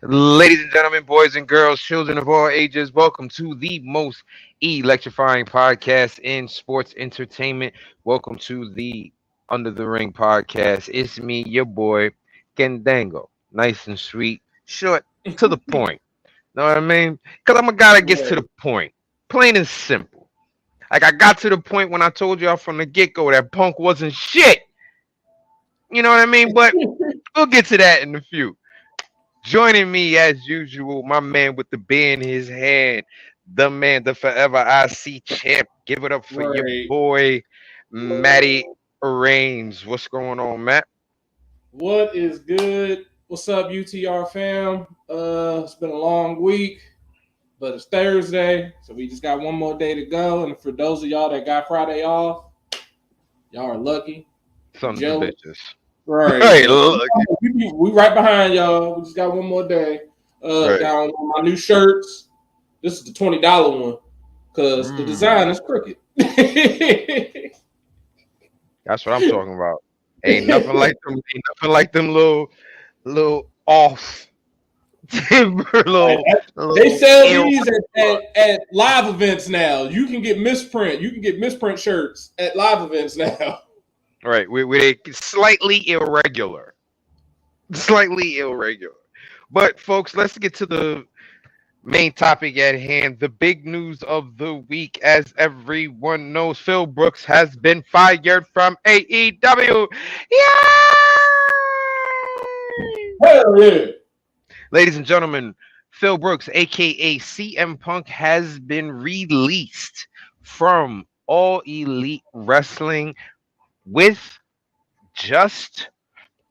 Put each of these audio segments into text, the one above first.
Ladies and gentlemen, boys and girls, children of all ages, welcome to the most electrifying podcast in sports entertainment. Welcome to the Under the Ring podcast. It's me, your boy, Kendango. Nice and sweet, short, to the point. Know what I mean? Because I'm a guy that gets to the Right. point. Plain and simple. Like, I got to the point when I told y'all from the get go that Punk wasn't shit. You know what I mean? But we'll get to that in a few. Joining me as usual, my man with the beer in his hand, the man, the forever IC champ. Give it up for your Right. boy, Matty Reigns. What's going on, Matt? What is good? What's up, UTR fam? It's been a long week, but it's Thursday, so we just got one more day to go. And for those of y'all that got Friday off, y'all are lucky. I'm Sons of jealous. bitches. Right, Right, but look. we right behind y'all. We just got one more day. Right. Got on my new shirts. This is the $20 one because the Mm, design is crooked. that's what I'm talking about. Ain't nothing like them little off timber, Like, they little sell ill. these at live events now. You can get misprint. You can get misprint shirts at live events now. Right, we slightly irregular. Slightly irregular. But folks, let's get to the main topic at hand. The big news of the week, as everyone knows, Phil Brooks has been fired from AEW. Yay! Hell yeah. Ladies and gentlemen, Phil Brooks, aka CM Punk, has been released from All Elite Wrestling with just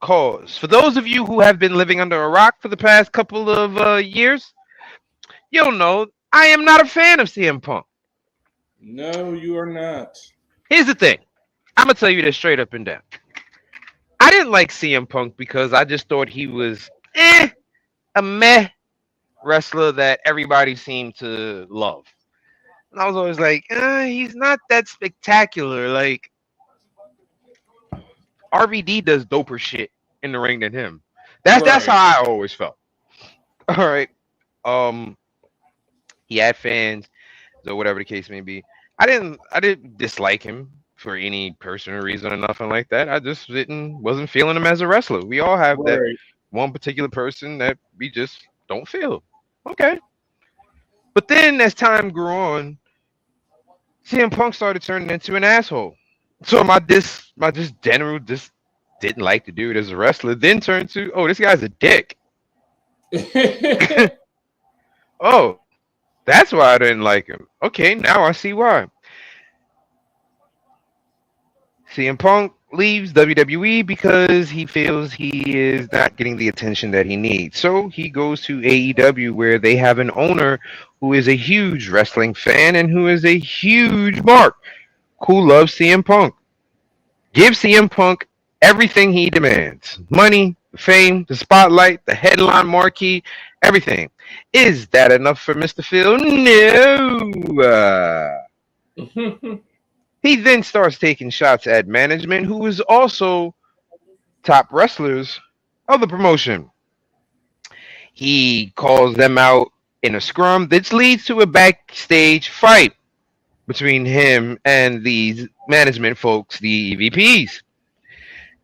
cause. For those of you who have been living under a rock for the past couple of years, you'll know I am not a fan of CM Punk. No, you are not. Here's the thing. I'm gonna tell you this straight up and down. I didn't like CM Punk because I just thought he was a meh wrestler that everybody seemed to love. And I was always like, he's not that spectacular. Like RVD does doper shit in the ring than him. That's how Right. I always felt. All right. Um, he had fans, so whatever the case may be. I didn't dislike him for any personal reason or nothing like that. I just didn't wasn't feeling him as a wrestler. We all have that Right. one particular person that we just don't feel. Okay. But then as time grew on, CM Punk started turning into an asshole. So my just general just didn't like the dude as a wrestler, then turned to, oh, this guy's a dick. Oh, that's why I didn't like him. Okay, now I see why. CM Punk leaves WWE because he feels he is not getting the attention that he needs. So he goes to AEW where they have an owner who is a huge wrestling fan and who is a huge mark who loves CM Punk. Give CM Punk everything he demands: money, fame, the spotlight, the headline marquee, everything. Is that enough for Mr. Phil? No. He then starts taking shots at management, who is also top wrestlers of the promotion. He calls them out in a scrum that leads to a backstage fight between him and these management folks, the EVPs.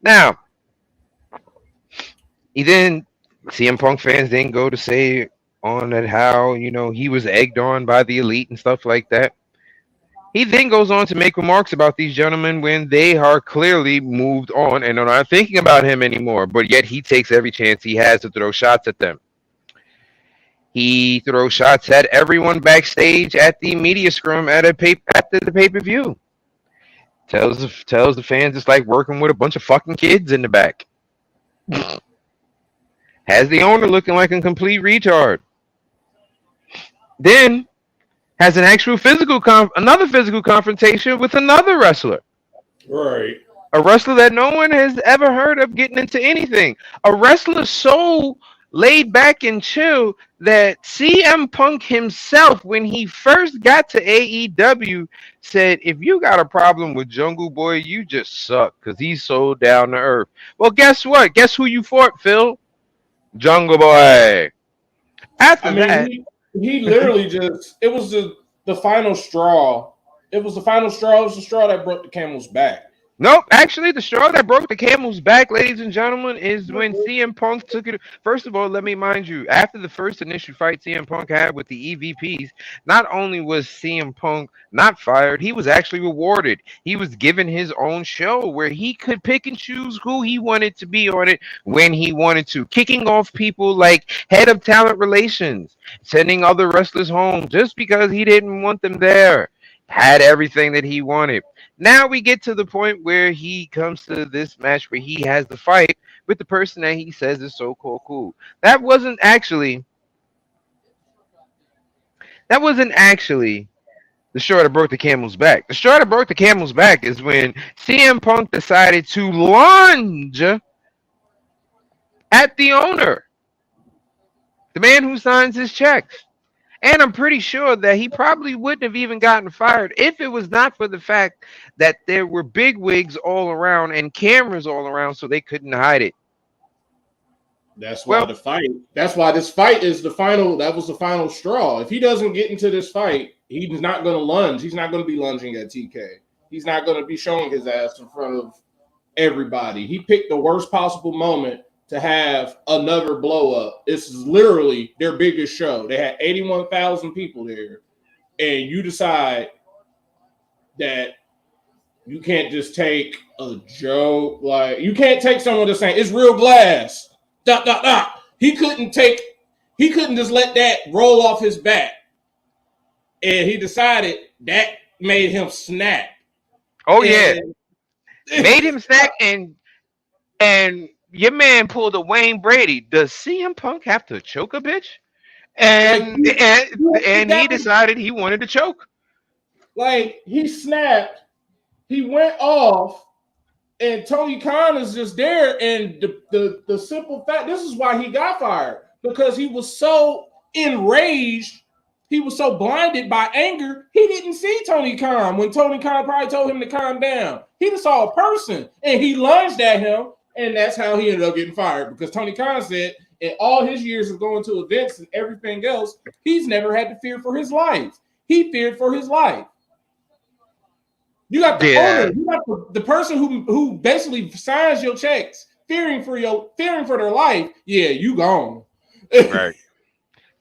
Now, he then CM Punk fans then go to say on that how he was egged on by the elite and stuff like that. He then goes on to make remarks about these gentlemen when they are clearly moved on and are not thinking about him anymore, but yet he takes every chance he has to throw shots at them. He throws shots at everyone backstage at the media scrum after the pay per view. Tells the fans it's like working with a bunch of fucking kids in the back. Has the owner looking like a complete retard. Then has an actual another physical confrontation with another wrestler. Right. A wrestler that no one has ever heard of getting into anything. A wrestler so laid back and chill that CM Punk himself, when he first got to AEW, said, if you got a problem with Jungle Boy, you just suck because he's so down to earth. Well, guess what? Guess who you fought, Phil? Jungle Boy. I After mean, that, he literally just it was the final straw. It was the final straw. It was the straw that broke the camel's back. nope. Actually, the straw that broke the camel's back, ladies and gentlemen, is when CM Punk took it. First of all, let me mind you, after the first initial fight CM Punk had with the EVPs, not only was CM Punk not fired, he was actually rewarded. He was given his own show where he could pick and choose who he wanted to be on it when he wanted to, kicking off people like head of talent relations, sending other wrestlers home just because he didn't want them there. Had everything that he wanted. Now we get to the point where he comes to this match where he has the fight with the person that he says is so called cool. That wasn't actually that wasn't actually the straw that broke the camel's back. The straw that broke the camel's back is when CM Punk decided to lunge at the owner, the man who signs his checks. And I'm pretty sure that he probably wouldn't have even gotten fired if it was not for the fact that there were big wigs all around and cameras all around so they couldn't hide it. That's why Well, the fight. That's why this fight is the final. That was the final straw. If he doesn't get into this fight, he's not going to lunge. He's not going to be lunging at TK. He's not going to be showing his ass in front of everybody. He picked the worst possible moment to have another blow up. This is literally their biggest show. They had 81,000 people there, and you decide that you can't just take a joke. Like you can't take someone just saying it's real glass. Dot dot dot. He couldn't take. He couldn't just let that roll off his back, and he decided that made him snap. oh yeah, And made him snack and your man pulled a Wayne Brady. Does CM Punk have to choke a bitch? like And and and he that was decided he wanted to choke. like he snapped. He went off, and Tony Khan is just there. And the simple fact, this is why he got fired because he was so enraged. He was so blinded by anger, he didn't see Tony Khan when Tony Khan probably told him to calm down. He just saw a person and he lunged at him, and that's how he ended up getting fired because Tony Khan said in all his years of going to events and everything else, he's never had to fear for his life. He feared for his life. You got the Yeah, owner, you got the person who basically signs your checks, fearing for their life. Yeah, you gone. right.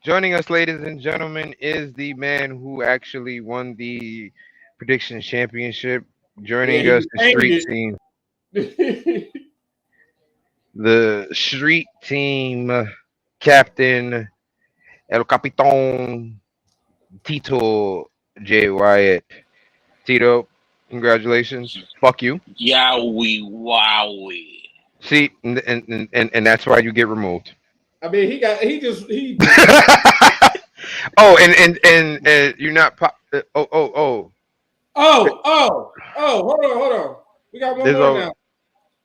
Joining us, ladies and gentlemen, is the man who actually won the prediction championship. Yeah, Joining he us, the retained street it. team, captain, El Capitan Tito J. Wyatt. Tito, congratulations. Fuck you. Yowie wowie. See, and that's why you get removed. I mean, he just Oh, and you're not. Oh. hold on. We got one There's more a now.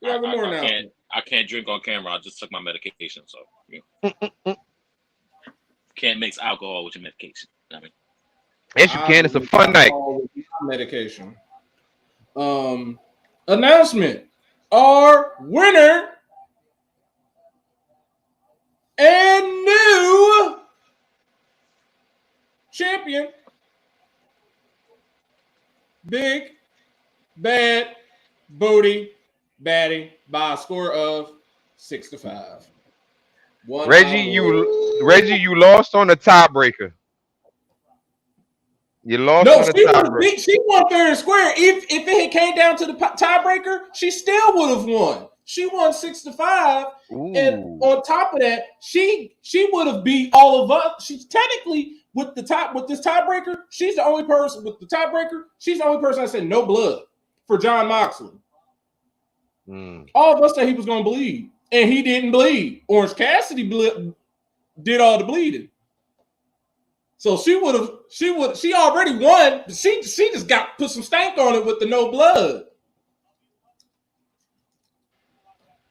We got one more now. I can't drink on camera. I just took my medication, so can't mix alcohol with your medication. I mean, yes, you can. It's a fun night. Medication. Announcement. Our winner and new champion, Big Bad Booty Batty by a score of 6-5. Reggie, you lost on the tiebreaker. You lost No, on the tiebreaker. she won fair and square. If it came down to the tiebreaker, she still would have won. She won 6-5, and Ooh. on top of that, she would have beat all of us. She's technically with this tiebreaker. She's the only person with the tiebreaker. She's the only person I said no blood for John Moxley. All of us said he was going to bleed, and he didn't bleed. Orange Cassidy did all the bleeding. So she already won. She just got put some stank on it with the no blood.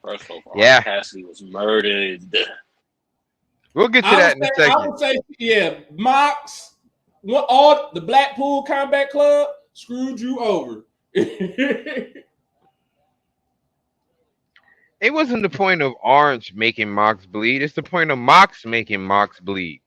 first of all, Yeah. Cassidy was murdered. We'll get to that in a I second. would say, yeah, Mox, all the Blackpool Combat Club screwed you over. It wasn't the point of Orange making Mox bleed. It's the point of Mox making Mox bleed.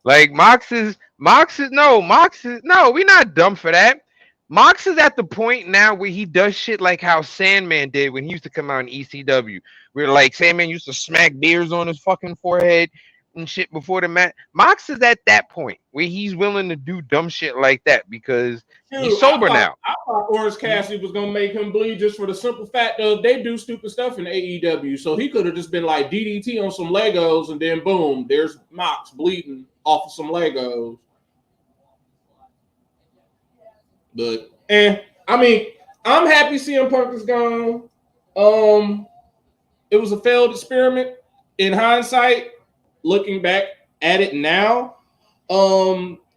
Like Mox is no, we're not dumb for that. Mox is at the point now where he does shit like how Sandman did when he used to come out in ECW, where like Sandman used to smack beers on his fucking forehead and shit before the match. Mox is at that point where he's willing to do dumb shit like that because he's Dude, sober now. I thought Orange Cassidy was gonna make him bleed just for the simple fact of they do stupid stuff in AEW. So he could have just been like DDT on some Legos, and then boom, there's Mox bleeding off of some Legos. But I mean, I'm happy CM Punk is gone. It was a failed experiment. In hindsight, looking back at it now,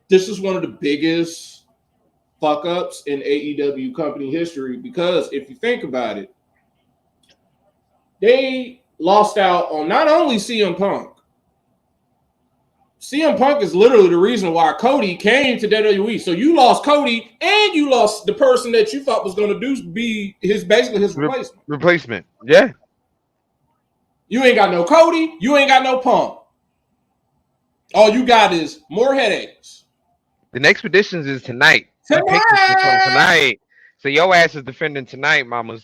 this is one of the biggest fuck ups in AEW company history because if you think about it, they lost out on not only CM Punk. CM Punk is literally the reason why Cody came to WWE. So you lost Cody and you lost the person that you thought was going to be basically his replacement. Replacement, yeah. You ain't got no Cody. You ain't got no Punk. All you got is more headaches. The next Expeditions is tonight. Tonight. So your ass is defending tonight, mamas.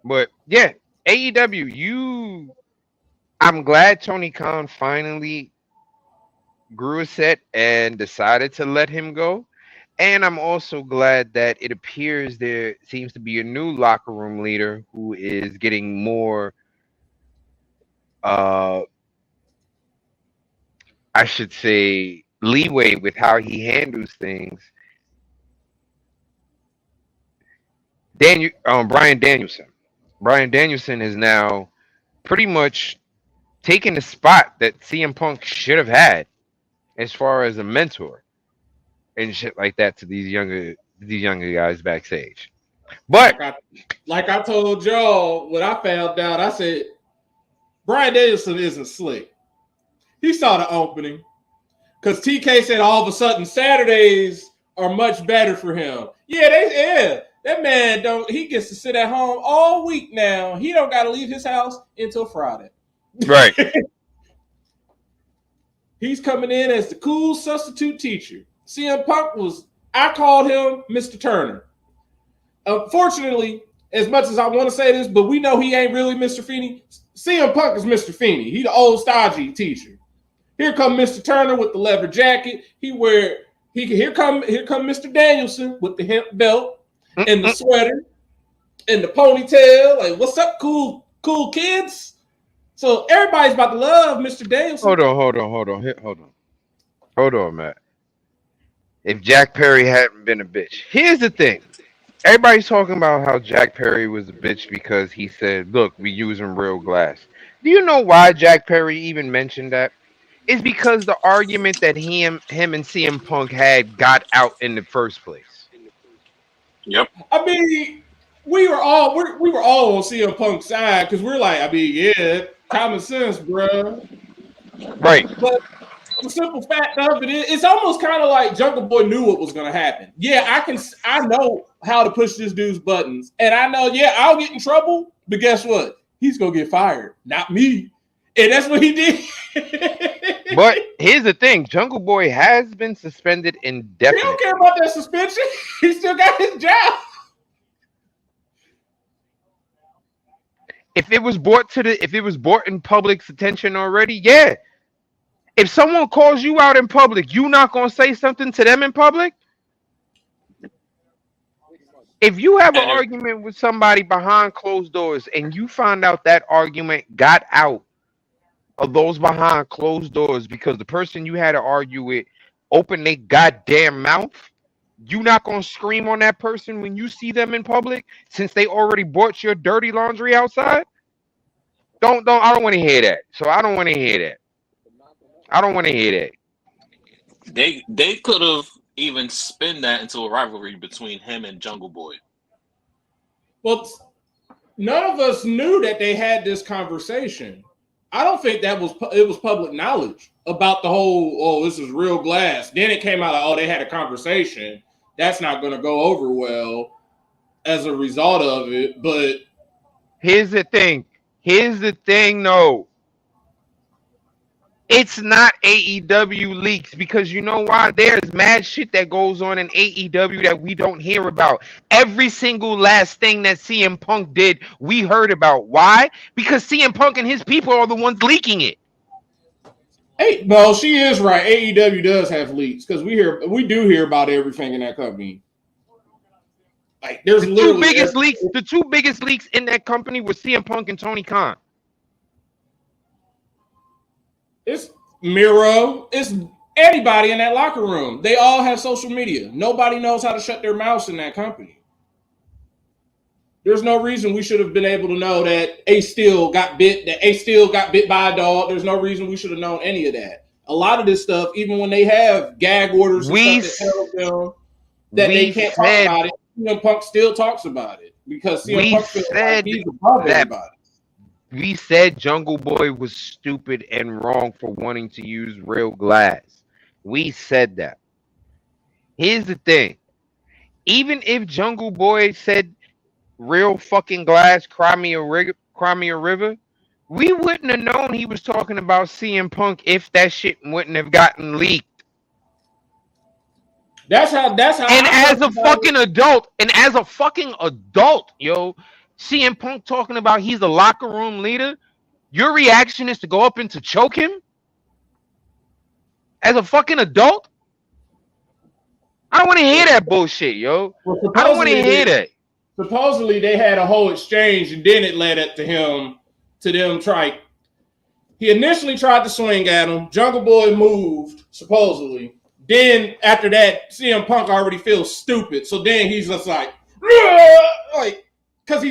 But yeah, AEW, I'm glad Tony Khan finally grew a set and decided to let him go. And I'm also glad that it appears there seems to be a new locker room leader who is getting more, I should say, leeway with how he handles things. Brian Danielson. Brian Danielson is now pretty much taking the spot that CM Punk should have had as far as a mentor and shit like that to these younger guys backstage. But like I told y'all when I found out, I said Brian Danielson isn't slick. He saw the opening because TK said all of a sudden Saturdays are much better for him. Yeah, that man he gets to sit at home all week now. He don't got to leave his house until Friday. Right. He's coming in as the cool substitute teacher. CM Punk I called him Mr. Turner. Unfortunately, as much as I want to say this, but we know he ain't really Mr. Feeney. CM Punk is Mr. Feeney. He the old stodgy teacher. Here come Mr. Turner with the leather jacket. Here come Mr. Danielson with the hemp belt and the sweater and the ponytail. Like, what's up, cool kids? So everybody's about to love Mr. Danielson. Hold on, Matt. If Jack Perry hadn't been a bitch. Here's the thing. Everybody's talking about how Jack Perry was a bitch because he said, look, we using real glass. Do you know why Jack Perry even mentioned that? It's because the argument that him and CM Punk had got out in the first place. Yep. I mean, we were all on CM Punk's side because we're like, I mean, yeah, common sense, bro. Right. But the simple fact of it is, it's almost kind of like Jungle Boy knew what was going to happen. Yeah, I know how to push this dude's buttons, and I know, yeah, I'll get in trouble, but guess what? He's going to get fired, not me. And that's what he did. But here's the thing. Jungle Boy has been suspended indefinitely. He don't care about that suspension. He still got his job. If it was brought in public's attention already, yeah. If someone calls you out in public, you not gonna say something to them in public? If you have an argument with somebody behind closed doors and you find out that argument got out of those behind closed doors because the person you had to argue with opened their goddamn mouth, you not gonna scream on that person when you see them in public since they already bought your dirty laundry outside? I don't want to hear that. So I don't want to hear that. I don't want to hear that. They could have even spin that into a rivalry between him and Jungle Boy. Well, none of us knew that they had this conversation. I don't think it was public knowledge about the whole, this is real glass. Then it came out like, they had a conversation. That's not going to go over well as a result of it. But here's the thing, though. It's not AEW leaks because you know why? There's mad shit that goes on in AEW that we don't hear about. Every single last thing that CM Punk did, we heard about. Why? Because CM Punk and his people are the ones leaking it. Hey, no, she is right. AEW does have leaks because we do hear about everything in that company. Like there's literally The two biggest leaks in that company were CM Punk and Tony Khan. It's Miro. It's anybody in that locker room. They all have social media. Nobody knows how to shut their mouths in that company. There's no reason we should have been able to know that Ace Steel got bit. That Ace Steel got bit by a dog. There's no reason we should have known any of that. A lot of this stuff, even when they have gag orders and stuff that tells them that they can't talk about it, CM Punk still talks about it because CM Punk feels like he's above everybody. We said Jungle Boy was stupid and wrong for wanting to use real glass. We said that. Here's the thing. Even if Jungle Boy said real fucking glass, cry me a river, we wouldn't have known he was talking about CM Punk if that shit wouldn't have gotten leaked. That's how. And as a fucking adult, yo, CM Punk talking about he's a locker room leader, your reaction is to go up and to choke him? As a fucking adult? I don't want to hear that bullshit, yo. I don't want to hear that. Supposedly they had a whole exchange and then it led up to them try. He initially tried to swing at him. Jungle Boy moved, supposedly. Then after that, CM Punk already feels stupid. So then he's just like, because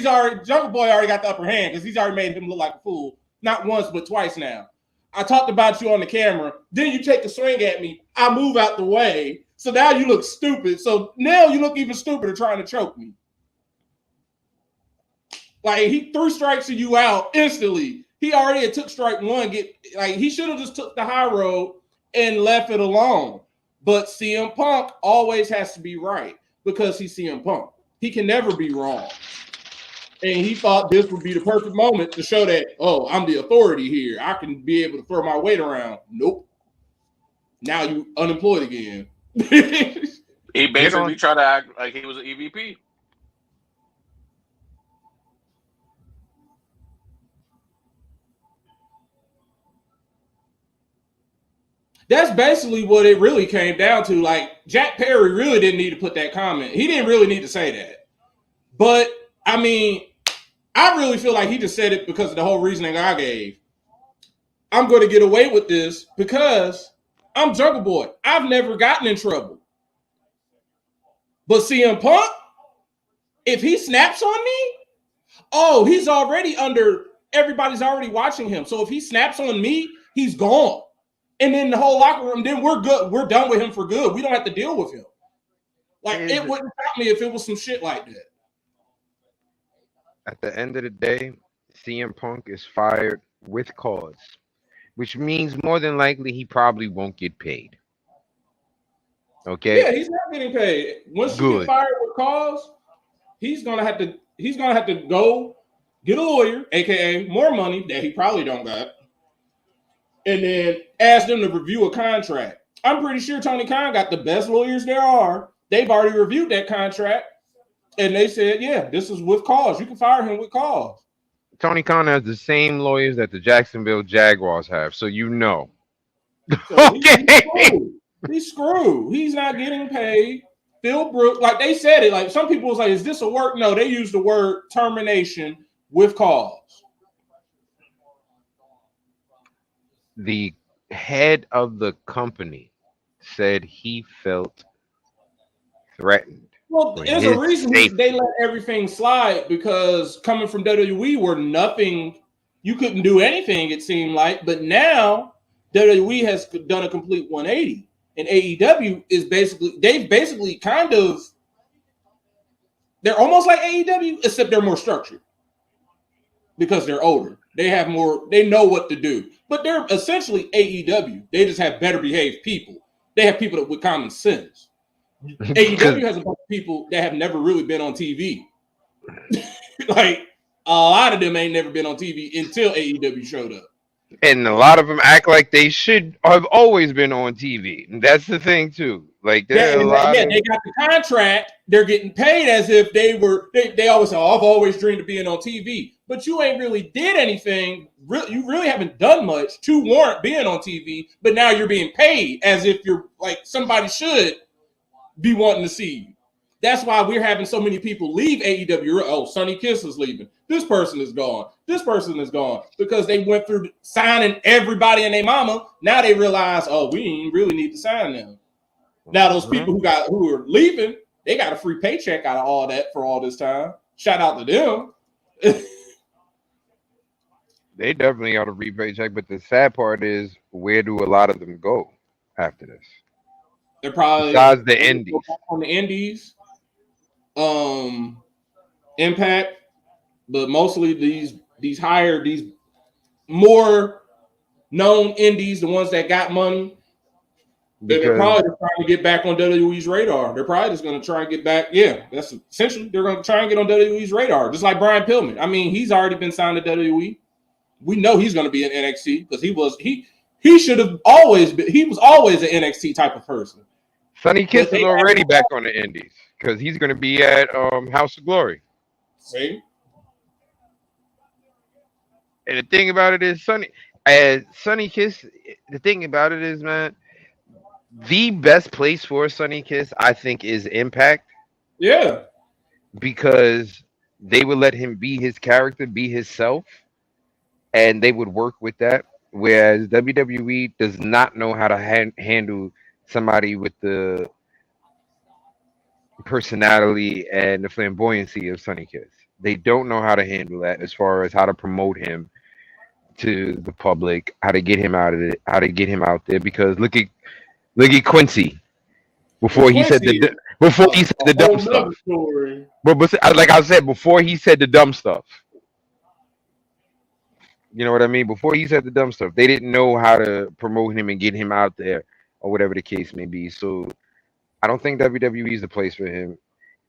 Jungle Boy already got the upper hand because he's already made him look like a fool. Not once, but twice now. I talked about you on the camera. Then you take a swing at me. I move out the way. So now you look stupid. So now you look even stupider trying to choke me. Like he threw strikes to you out instantly. He already had took strike one. He should have just took the high road and left it alone. But CM Punk always has to be right because he's CM Punk. He can never be wrong. And he thought this would be the perfect moment to show that, oh, I'm the authority here. I can be able to throw my weight around. Nope. Now you unemployed again. He basically tried to act like he was an EVP. That's basically what it really came down to. Like, Jack Perry really didn't need to put that comment. He didn't really need to say that. But, I mean, I really feel like he just said it because of the whole reasoning I gave. I'm going to get away with this because I'm Jungle Boy. I've never gotten in trouble. But CM Punk, if he snaps on me, he's already everybody's already watching him. So if he snaps on me, he's gone. And then the whole locker room, then we're good. We're done with him for good. We don't have to deal with him. Like, it wouldn't stop me if it was some shit like that. At the end of the day, CM Punk is fired with cause, which means more than likely he probably won't get paid. Okay? Yeah, he's not getting paid. Once you get fired with cause, he's gonna have to go get a lawyer, aka more money that he probably don't got. And then ask them to review a contract. I'm pretty sure Tony Khan got the best lawyers there are. They've already reviewed that contract. And they said, yeah, this is with cause. You can fire him with cause. Tony Khan has the same lawyers that the Jacksonville Jaguars have. So you know. So okay. He's screwed. He's not getting paid. Phil Brooks, like they said it. Like some people was like, is this a word? No, they used the word termination with cause. The head of the company said he felt threatened. Well, there's a reason they let everything slide because coming from WWE where nothing, you couldn't do anything, it seemed like. But now WWE has done a complete 180. And AEW is they're almost like AEW, except they're more structured because they're older. They have more, they know what to do. But they're essentially AEW. They just have better behaved people. They have people with common sense. AEW has a bunch of people that have never really been on TV. Like, a lot of them ain't never been on TV until AEW showed up. And a lot of them act like they should have always been on TV. And that's the thing too. Like there are a lot Yeah, of they got the contract. They're getting paid as if they were. They always say, "Oh, I've always dreamed of being on TV," but you ain't really did anything. You really haven't done much to warrant being on TV. But now you're being paid as if you're like somebody should be wanting to see you. That's why we're having so many people leave AEW. Oh, Sonny Kiss is leaving. This person is gone. This person is gone because they went through signing everybody and their mama. Now they realize, oh, we didn't really need to sign them. Now those people who are leaving, they got a free paycheck out of all that for all this time. Shout out to them. they definitely got a free paycheck, but the sad part is where do a lot of them go after this? They're probably Besides the indies. on the indies, Impact, but mostly these more known indies, the ones that got money. They're probably just trying to get back on WWE's radar. They're probably just going to try and get back. Yeah, that's essentially they're going to try and get on WWE's radar, just like Brian Pillman. I mean, he's already been signed to WWE. We know he's going to be in NXT because he should have always been. He was always an NXT type of person. Sonny Kiss is already back on the indies because he's going to be at House of Glory. See, and the thing about it is, Sonny Kiss. The thing about it is, man, the best place for Sonny Kiss, I think, is Impact. Yeah, because they would let him be his character, be himself, and they would work with that. Whereas WWE does not know how to handle somebody with the personality and the flamboyancy of Sonny Kiss. They don't know how to handle that as far as how to promote him to the public, how to get him out of it, how to get him out there. Because look at Quincy before he said the dumb stuff. But like I said before, he said the dumb stuff. You know what I mean? Before he said the dumb stuff, they didn't know how to promote him and get him out there, or whatever the case may be. So I don't think WWE is the place for him.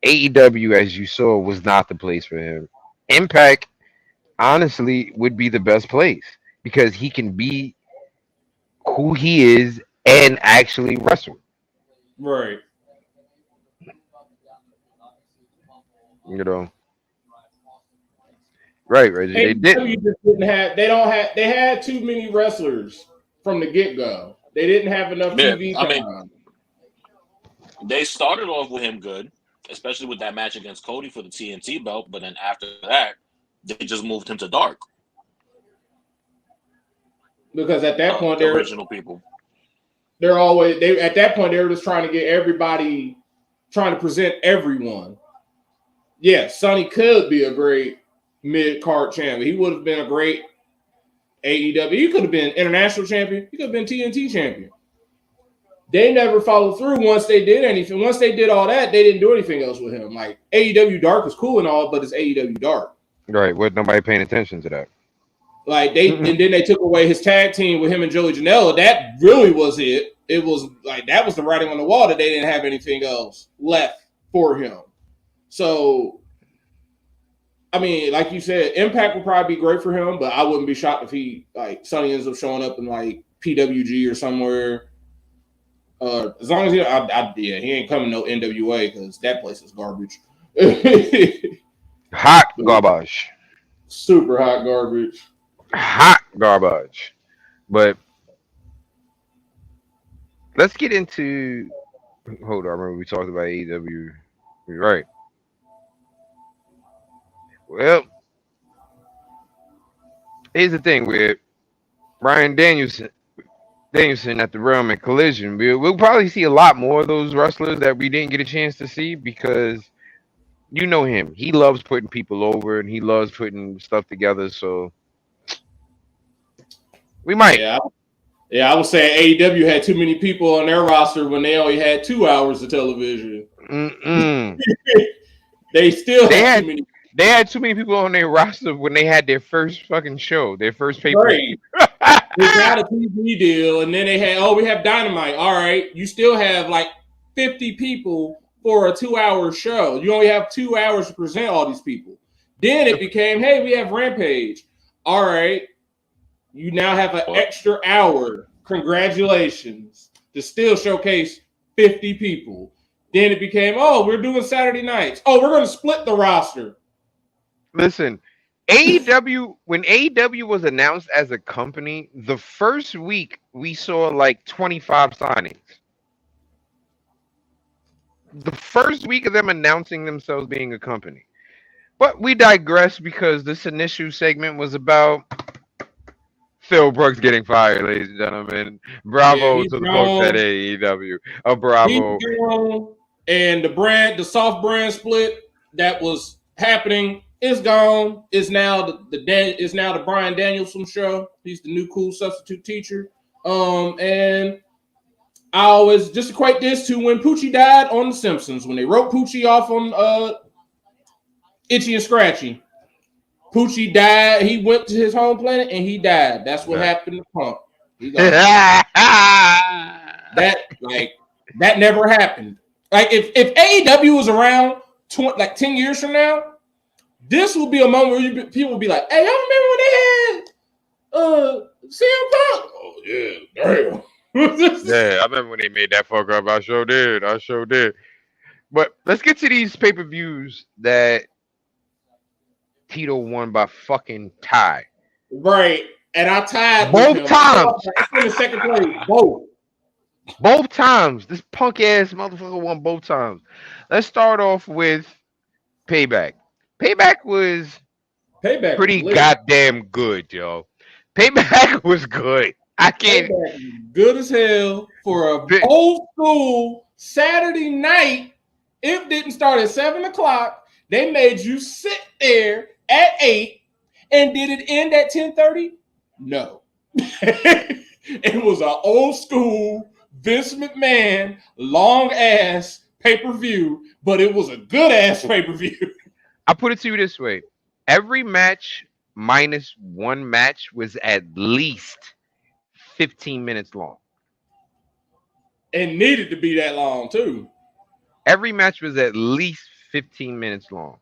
AEW, as you saw, was not the place for him. Impact, honestly, would be the best place because he can be who he is and actually wrestle. right. You know, right, Reggie. They didn't. Just didn't have. They had too many wrestlers from the get go. They didn't have enough TV time. I mean, they started off with him good, especially with that match against Cody for the TNT belt. But then after that, they just moved him to dark. Because at that point, the original people. At that point they were just trying to get everybody, trying to present everyone. Yeah, Sonny could be a great mid-card champion. He would have been a great AEW. He could have been international champion. He could have been TNT champion. They never followed through once they did anything. Once they did all that, they didn't do anything else with him. Like AEW Dark is cool and all, but it's AEW Dark. Right, with nobody paying attention to that. Like and then they took away his tag team with him and Joey Janela. That really was it. It was like that was the writing on the wall that they didn't have anything else left for him. So, I mean, like you said, Impact would probably be great for him, but I wouldn't be shocked if Sonny ends up showing up in like PWG or somewhere. As long as he ain't coming no NWA because that place is garbage. Hot garbage. Super hot garbage. Hot garbage. But let's get into. Hold on, I remember we talked about AEW. You're right. Well, here's the thing with Bryan Danielson at the Realm and Collision. We'll probably see a lot more of those wrestlers that we didn't get a chance to see because you know him. He loves putting people over and he loves putting stuff together. So we might. Yeah, I was saying AEW had too many people on their roster when they only had 2 hours of television. They still had too many. They had too many people on their roster when they had their first fucking show, their first paper. They got a TV deal, and then they had, we have Dynamite. All right, you still have like 50 people for a 2-hour show. You only have 2 hours to present all these people. Then it became, hey, we have Rampage. All right, You now have an extra hour. Congratulations. To still showcase 50 people. Then it became, oh, we're doing Saturday nights. Oh, we're going to split the roster. Listen, AEW, when AEW was announced as a company, the first week we saw like 25 signings. The first week of them announcing themselves being a company. But we digress because this initial segment was about Phil Brooks getting fired, ladies and gentlemen. Bravo He's to the folks at gone. AEW. He's Bravo. gone. And the soft brand split that was happening is gone. It's now the Bryan Danielson show. He's the new cool substitute teacher. And I always just equate this to when Poochie died on The Simpsons, when they wrote Poochie off on Itchy and Scratchy. Poochie died. He went to his home planet and he died. That's what happened to Punk. That never happened. Like if AEW was around 10 years from now, this will be a moment where people will be like, "Hey, I remember when they had CM Punk." Oh yeah, damn. Yeah, I remember when they made that fuck up. I sure did. But let's get to these pay-per-views that Tito won by fucking tie. Right. And I tied both times. I finished second place. Both times. This punk ass motherfucker won both times. Let's start off with Payback. Payback was pretty goddamn good, yo. Payback was good. I can't. Good as hell for a old school Saturday night. It didn't start at 7 o'clock. They made you sit there at 8, and did it end at 10:30? No. It was an old school Vince McMahon long ass pay-per-view, but it was a good ass pay-per-view. I put it to you this way: every match minus one match was at least 15 minutes long. And needed to be that long too. Every match was at least 15 minutes long.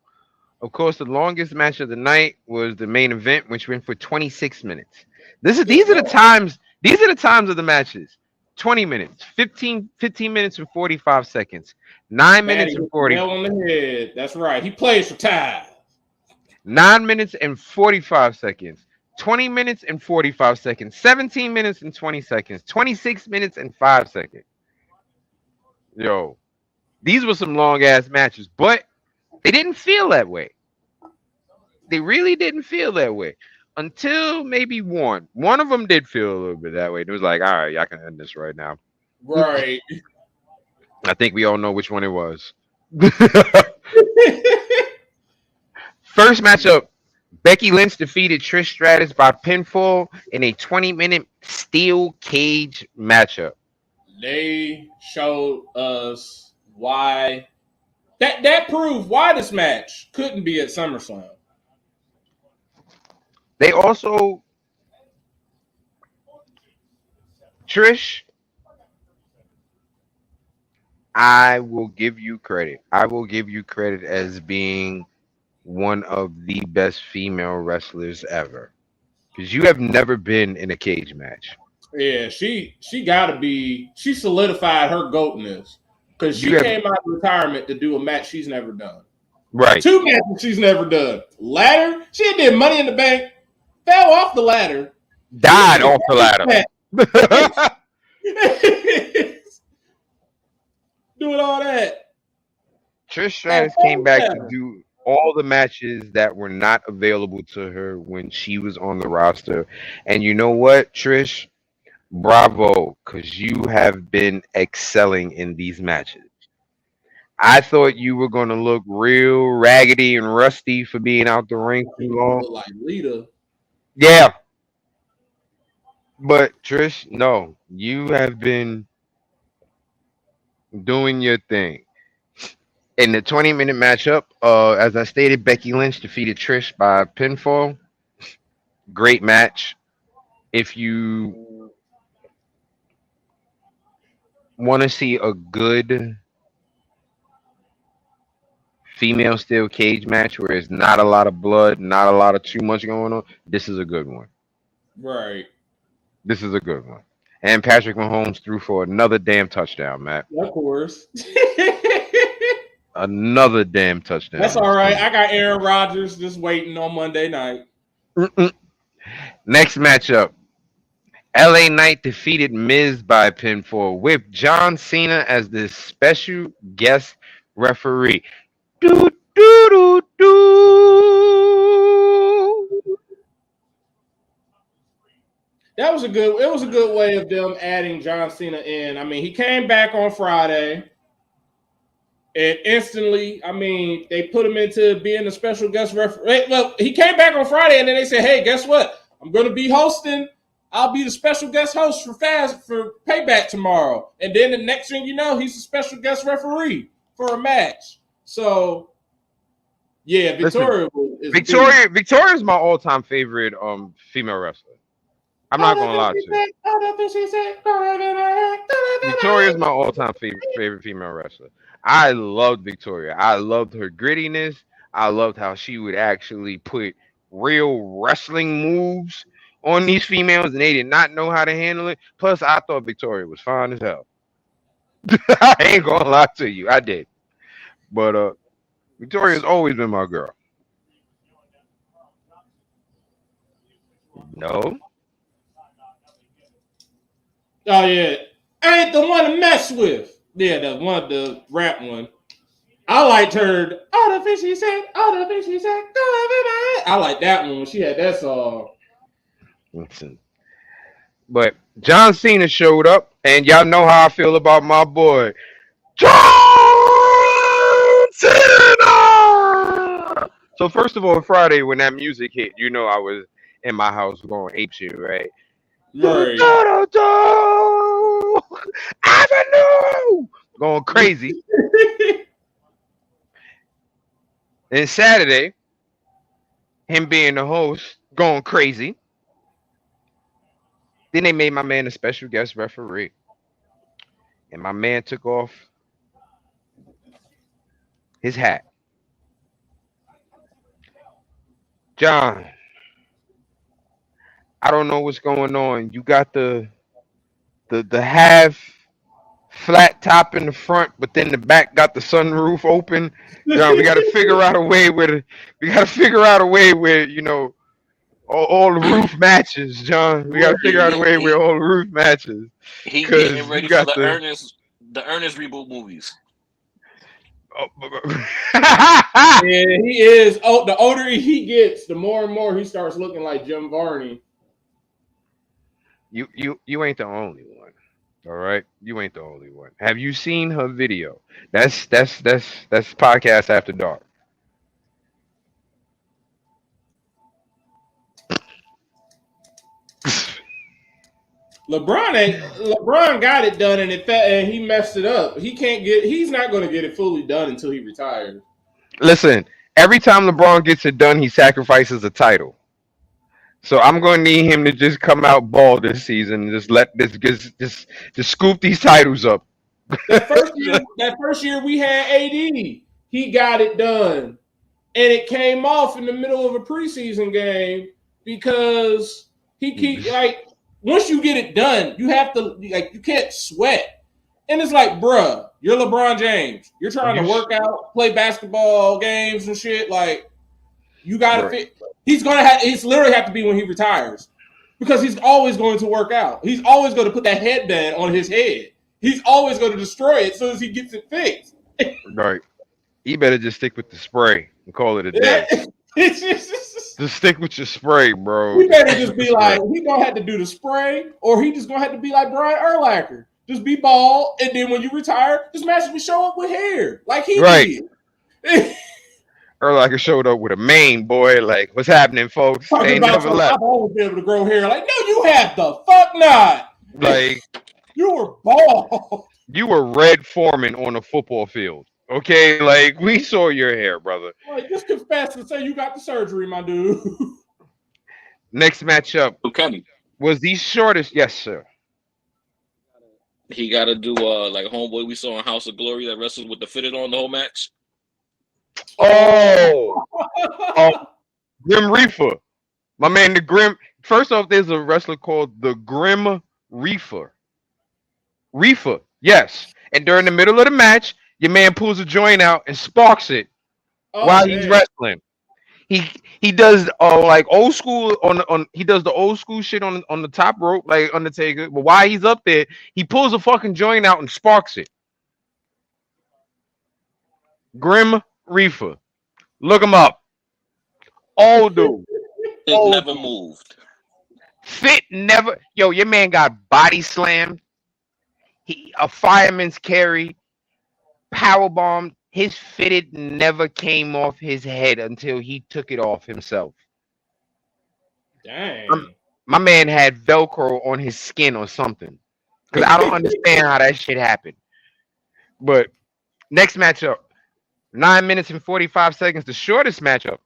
Of course, the longest match of the night was the main event, which went for 26 minutes. These are the times. These are the times of the matches: 20 minutes, 15 minutes and 45 seconds, 9 minutes and 40. On the head. That's right. He plays for time. 9 minutes and 45 seconds, 20 minutes and 45 seconds, 17 minutes and 20 seconds, 26 minutes and 5 seconds. Yo, these were some long ass matches, but they didn't feel that way. They really didn't feel that way until maybe one. One of them did feel a little bit that way. It was like, all right, y'all can end this right now. Right. I think we all know which one it was. First matchup, Becky Lynch defeated Trish Stratus by pinfall in a 20-minute steel cage matchup. They showed us why that proved why this match couldn't be at SummerSlam. They also Trish, I will give you credit. I will give you credit as being one of the best female wrestlers ever. Because you have never been in a cage match. Yeah, she gotta be. She solidified her goatness because she came out of retirement to do a match she's never done. Right. 2 matches she's never done. Ladder, she did Money in the Bank, fell off the ladder, died off the ladder. Doing all that. Trish Stratus came back to do all the matches that were not available to her when she was on the roster. And you know what, Trish? Bravo, because you have been excelling in these matches. I thought you were going to look real raggedy and rusty for being out the ring too long. Like Lita. Yeah. But Trish, no, you have been doing your thing. In the 20-minute matchup, as I stated, Becky Lynch defeated Trish by pinfall. Great match. If you want to see a good female steel cage match where there's not a lot of blood, not a lot of too much going on, this is a good one. Right. This is a good one. And Patrick Mahomes threw for another damn touchdown, Matt. Of course. Another damn touchdown. That's all right. I got Aaron Rodgers just waiting on Monday night. Next matchup. LA Knight defeated Miz by pinfall with John Cena as the special guest referee. Do, do, do, do. It was a good way of them adding John Cena in. I mean, he came back on Friday. And instantly, I mean, they put him into being a special guest referee. Well, he came back on Friday, and then they said, "Hey, guess what? I'm going to be hosting. I'll be the special guest host for Payback tomorrow." And then the next thing you know, he's a special guest referee for a match. So, yeah, Victoria Victoria's my all-time favorite female wrestler. I'm not gonna lie to you. Victoria's my all-time favorite female wrestler. I loved Victoria. I loved her grittiness. I loved how she would actually put real wrestling moves on these females, and they did not know how to handle it. Plus, I thought Victoria was fine as hell. I ain't gonna lie to you. I did. But Victoria's always been my girl. No. Oh yeah, I ain't the one to mess with. Yeah, the rap one. I liked her. All the things she said. I like that one when she had that song. Listen. But John Cena showed up, and y'all know how I feel about my boy John Cena. So first of all, Friday when that music hit, you know I was in my house going apeshit, right? Right. Avenue going crazy. And Saturday, him being the host, going crazy. Then they made my man a special guest referee. And my man took off his hat. John, I don't know what's going on. You got the half flat top in the front, but then the back got the sunroof open. John, we got to figure out a way where you know all the roof matches, John. We got to figure out a way where all the roof matches. He getting ready for the Ernest reboot movies. Yeah, he is. Oh, the older he gets, the more and more he starts looking like Jim Varney. You ain't the only one. All right, you ain't the only one. Have you seen her video? That's podcast after dark. LeBron got it done, and he messed it up. He's not going to get it fully done until he retires. Listen, every time LeBron gets it done, he sacrifices a title. So I'm going to need him to just come out bald this season and just scoop these titles up. That first year we had AD, he got it done, and it came off in the middle of a preseason game because he keep like. Once you get it done, you have to you can't sweat. And it's like, bruh, you're LeBron James. You're trying to work out, play basketball games and shit. Like, you gotta fit. It's literally have to be when he retires. Because he's always going to work out. He's always going to put that headband on his head. He's always going to destroy it as soon as he gets it fixed. Right. He better just stick with the spray and call it a day. Just stick with your spray, bro. We better just be like, he gonna have to do the spray, or he just gonna have to be like Brian Urlacher. Just be bald, and then when you retire, just magically show up with hair. Like he did. Urlacher showed up with a mane, boy. Like, what's happening, folks? They never left. I've always been able to grow hair. Like, no, you have the fuck not. Like, you were bald. You were Red Foreman on a football field. Okay, like we saw your hair, brother. Like, just confess and say you got the surgery, my dude. Next matchup Kenny was the shortest. Yes, sir. He got to do like homeboy we saw in House of Glory that wrestled with the fitted on the whole match. Oh, Grim Reaper, my man, the Grim First off, there's a wrestler called the Grim Reaper. Reefer, yes. And during the middle of the match, your man pulls a joint out and sparks it Oh while he's man. wrestling. He he does like old school on he does the old school shit on the top rope like Undertaker. But while he's up there, he pulls a fucking joint out and sparks it. Grim Reefer, look him up. Old dude, It old never dude. moved. Fit never. Yo, your man got body slammed. A fireman's carry, power bomb. His fitted never came off his head until he took it off himself. Dang. My man had Velcro on his skin or something. Because I don't understand how that shit happened. But next matchup, 9 minutes and 45 seconds, the shortest matchup.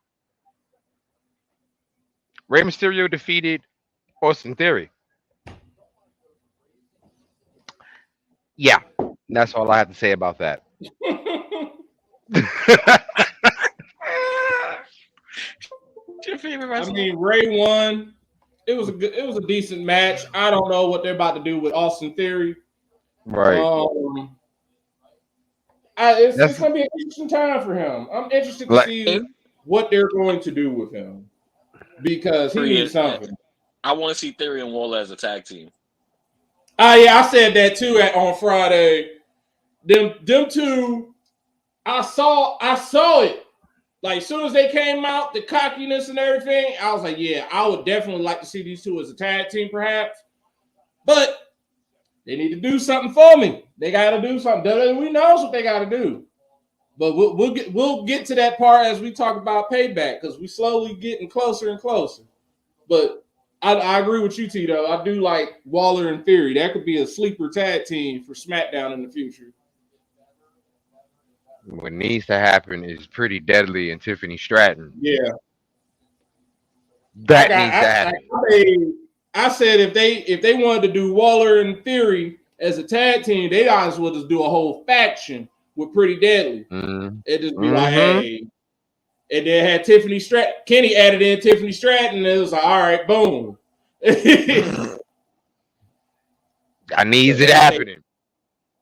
Rey Mysterio defeated Austin Theory. Yeah, that's all I have to say about that. Your favorite I wrestler? mean, Ray won. It was a decent match. I don't know what they're about to do with Austin Theory. Right. It's going to be an interesting time for him. I'm interested to see what they're going to do with him because he needs something. I want to see Theory and Waller as a tag team. Yeah, I said that too on Friday. Them two, I saw it. Like, as soon as they came out, the cockiness and everything, I was like, yeah, I would definitely like to see these two as a tag team, perhaps. But they need to do something for me. They got to do something. WWE knows what they got to do. But we'll get to that part as we talk about Payback because we slowly getting closer and closer. But I agree with you, Tito. I do like Waller and Theory. That could be a sleeper tag team for SmackDown in the future. What needs to happen is Pretty Deadly and Tiffany Stratton. Yeah. That needs to happen. I said if they wanted to do Waller and Theory as a tag team, they might as well just do a whole faction with Pretty Deadly. Mm-hmm. It just be like, hey. And then had Tiffany Stratton. Kenny added in Tiffany Stratton, and it was like, all right, boom. I needs it happening.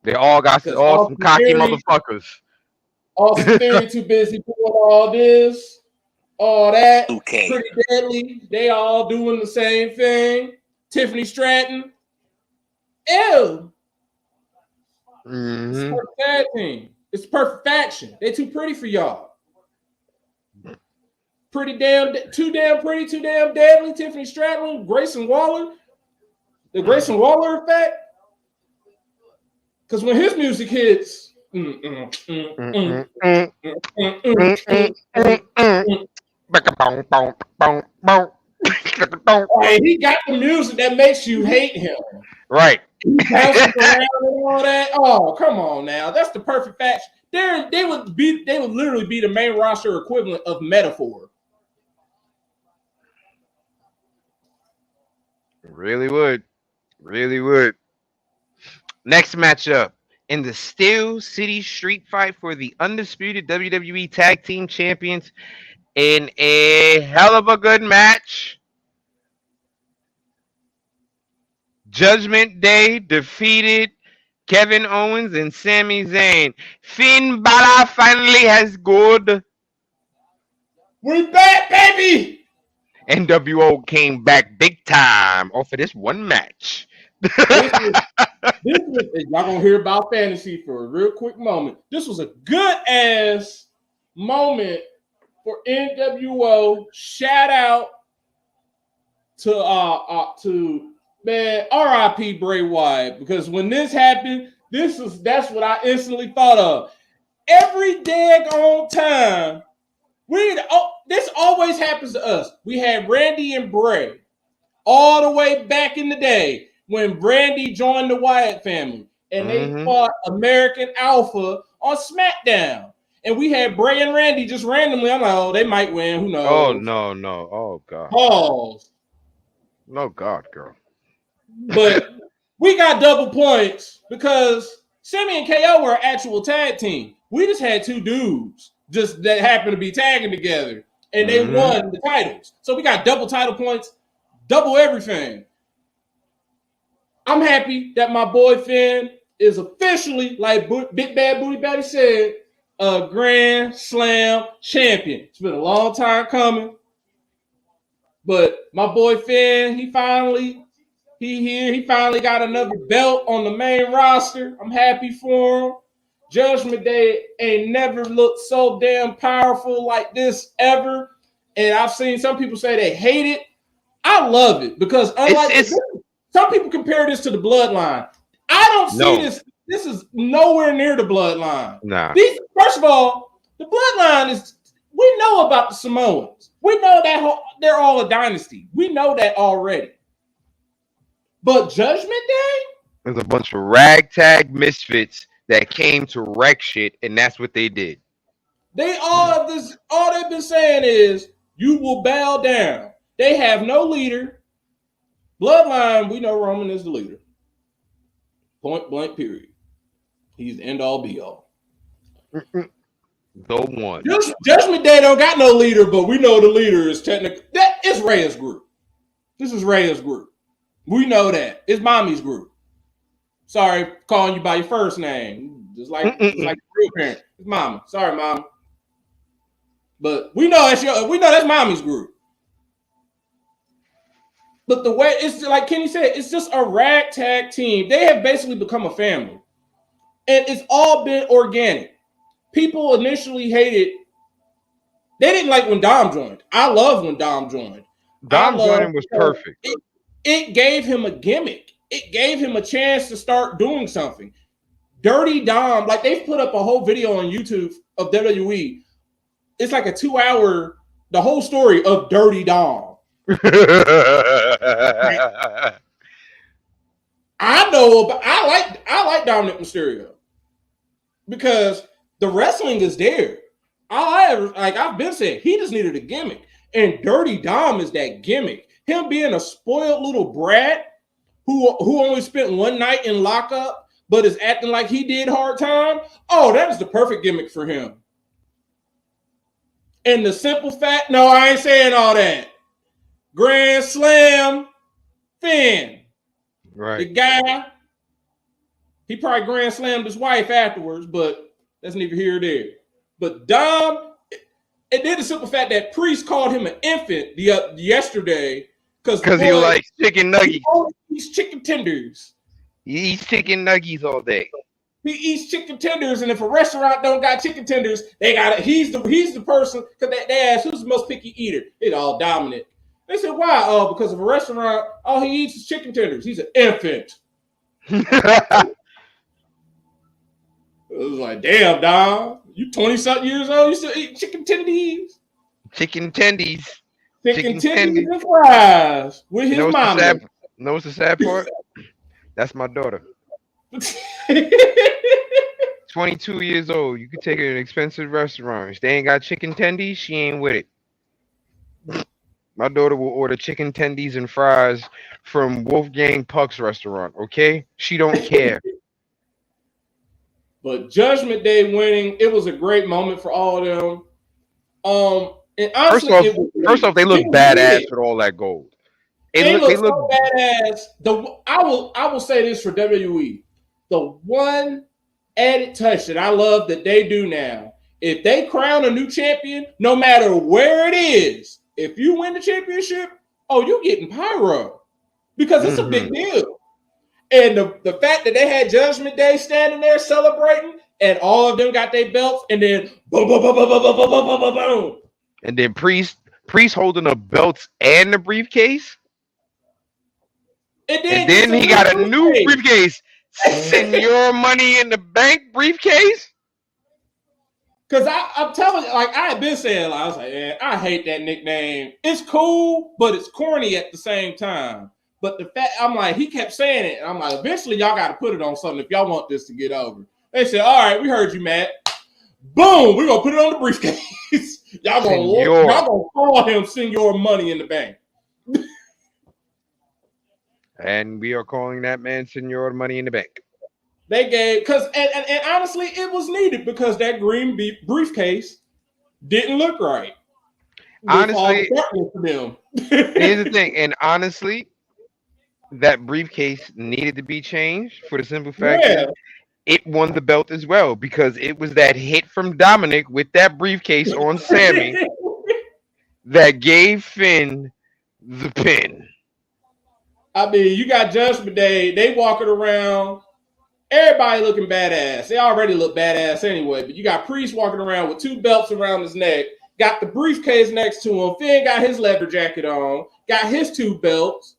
They all got some cocky motherfuckers. Austin Theory too busy doing all this, all that. Okay. Pretty Deadly. They all doing the same thing. Tiffany Stratton. Ew. Mm-hmm. It's a perfect tag team. It's a perfect faction. They too pretty for y'all. Too damn pretty, too damn deadly. Tiffany Stratton, Grayson Waller. The Grayson Waller effect. Because when his music hits, he got the music that makes you hate him. Right. Bouncing around and all that. Oh, come on now. That's the perfect faction. They would literally be the main roster equivalent of Metaphor. Really would. Really would. Next matchup in the Steel City Street Fight for the undisputed WWE Tag Team Champions in a hell of a good match. Judgment Day defeated Kevin Owens and Sami Zayn. Finn Balor finally has good. We're back, baby! NWO came back big time off of this one match. Y'all gonna hear about fantasy for a real quick moment. This was a good ass moment for NWO. Shout out to man, R.I.P. Bray Wyatt, because when this happened, that's what I instantly thought of. Every daggone time, this always happens to us. We had Randy and Bray all the way back in the day when Randy joined the Wyatt family and they fought American Alpha on SmackDown. And we had Bray and Randy just randomly. I'm like, oh, they might win. Who knows? Oh, no. Oh, God. Pause. No, God, girl. But we got double points because Sammy and KO were an actual tag team. We just had two dudes just that happened to be tagging together, and they won the titles. So we got double title points. double everything. I'm happy that my boy Finn is officially, like Big Bad Booty Betty said, a Grand Slam champion. It's been a long time coming. But my boy Finn, he finally got another belt on the main roster. I'm happy for him. Judgment Day ain't never looked so damn powerful like this ever. And I've seen some people say they hate it. I love it because unlike some people compare this to the Bloodline. I don't see this. This is nowhere near the Bloodline. Nah. First of all, the Bloodline is. We know about the Samoans. We know that they're all a dynasty. We know that already. But Judgment Day? There's a bunch of ragtag misfits that came to wreck shit, and that's what they did. All they've been saying is, you will bow down. They have no leader. Bloodline, we know Roman is the leader. Point blank, period. He's the end all be all. The one. Judgment Day don't got no leader, but we know the leader is technically that is Rhea's group. This is Rhea's group. We know that. It's Mommy's group. Sorry, calling you by your first name. Just like your real parent. It's Mama. Sorry, Mama. But we know that's Mommy's group. But the way it's like Kenny said, it's just a ragtag team. They have basically become a family. And it's all been organic. People initially hated. They didn't like when Dom joined. I love when Dom joined. Dom joining was perfect. It gave him a gimmick. It gave him a chance to start doing something. Dirty Dom, like they've put up a whole video on YouTube of WWE. It's like a 2-hour, the whole story of Dirty Dom. I like Dominic Mysterio because the wrestling is there. I've been saying, he just needed a gimmick, and Dirty Dom is that gimmick. Him being a spoiled little brat who only spent one night in lockup, but is acting like he did hard time. Oh, that is the perfect gimmick for him. And the simple fact, no, I ain't saying all that. Grand Slam Finn. Right. The guy, he probably Grand Slammed his wife afterwards, but that's neither here nor there. But Dom, and then the simple fact that Priest called him an infant yesterday because he likes chicken nuggets. He eats chicken tenders. He eats chicken nuggets all day. He eats chicken tenders, and if a restaurant don't got chicken tenders, they got it. He's the person because they asked who's the most picky eater. It's all Dominant. They said why? Oh, because of a restaurant, all he eats is chicken tenders. He's an infant. It was like, damn, Dom, you 20-something years old, you still eat chicken tendies? Chicken tendies. Chicken tendies and fries with his mama. Know what's the sad part? That's my daughter. 22 years old. You could take her to an expensive restaurant. If they ain't got chicken tendies, she ain't with it. My daughter will order chicken tendies and fries from Wolfgang Puck's restaurant, okay? She don't care. But Judgment Day winning, it was a great moment for all of them. And honestly, first off, they look badass with all that gold. They look so badass. I will say this for WWE. The one added touch that I love that they do now, if they crown a new champion, no matter where it is, if you win the championship, you're getting pyro because it's a big deal. And the fact that they had Judgment Day standing there celebrating, and all of them got their belts, and then boom, boom, boom, boom, boom, boom, boom, boom, boom. And then Priest holding the belts and the briefcase. And then he got a new briefcase. Senor Money in the Bank briefcase. Because I'm telling you, like I had been saying, I was like, yeah, I hate that nickname. It's cool, but it's corny at the same time. But the fact, I'm like, he kept saying it. And I'm like, eventually y'all got to put it on something if y'all want this to get over. They said, all right, we heard you, Matt. Boom, we're going to put it on the briefcase. y'all going to call him Senor Money in the Bank. And we are calling that man Senor Money in the Bank. They gave, because, and honestly, it was needed because that green briefcase didn't look right. with all Honestly, the backing for them. here's the thing, and honestly, that briefcase needed to be changed for the simple fact Yeah. is it won the belt as well because it was that hit from Dominic with that briefcase on Sammy that gave Finn the pin. I mean, you got Judgment Day. They walking around. Everybody looking badass. They already look badass anyway. But you got Priest walking around with 2 belts around his neck. Got the briefcase next to him. Finn got his leather jacket on. Got his 2 belts.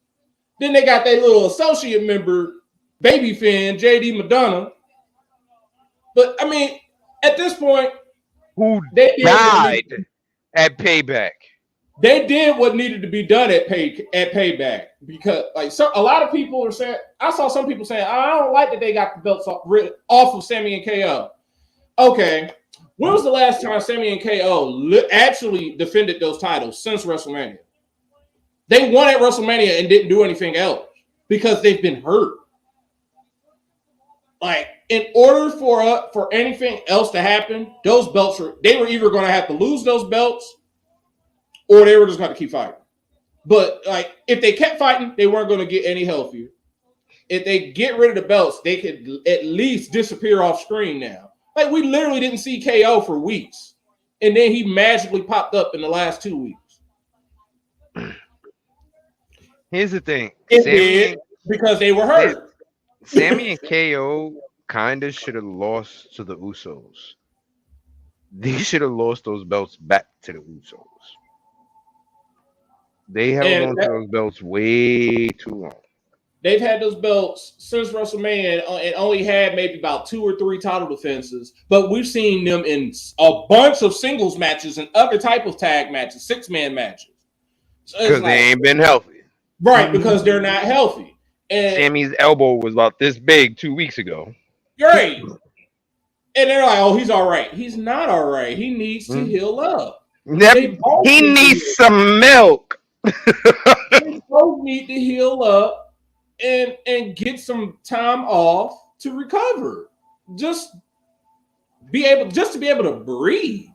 Then they got their little associate member, Baby Finn, JD Madonna. But I mean, at this point, Who they did died at Payback? they did what needed to be done at Payback because like a lot of people are saying. I saw some people saying, I don't like that they got the belts off of Sammy and KO. Okay, when was the last time Sammy and KO actually defended those titles since WrestleMania? They won at WrestleMania and didn't do anything else because they've been hurt. Like, in order for anything else to happen, those belts they were either going to have to lose those belts or they were just going to keep fighting. But like, if they kept fighting, they weren't going to get any healthier. If they get rid of the belts, they could at least disappear off screen now. Like, we literally didn't see KO for weeks, and then he magically popped up in the last 2 weeks. Here's the thing. It did because they were hurt. Sammy and KO kind of should have lost to the Usos. They should have lost those belts back to the Usos. They held on to those belts way too long. They've had those belts since WrestleMania and only had maybe about 2 or 3 title defenses. But we've seen them in a bunch of singles matches and other type of tag matches, 6-man matches. Because they ain't been healthy. Right, because they're not healthy. And Sammy's elbow was about this big 2 weeks ago. Right. And they're like, oh, he's all right. He's not all right. He needs to heal up. He needs some milk. They both need to heal up and get some time off to recover. Just to be able to breathe.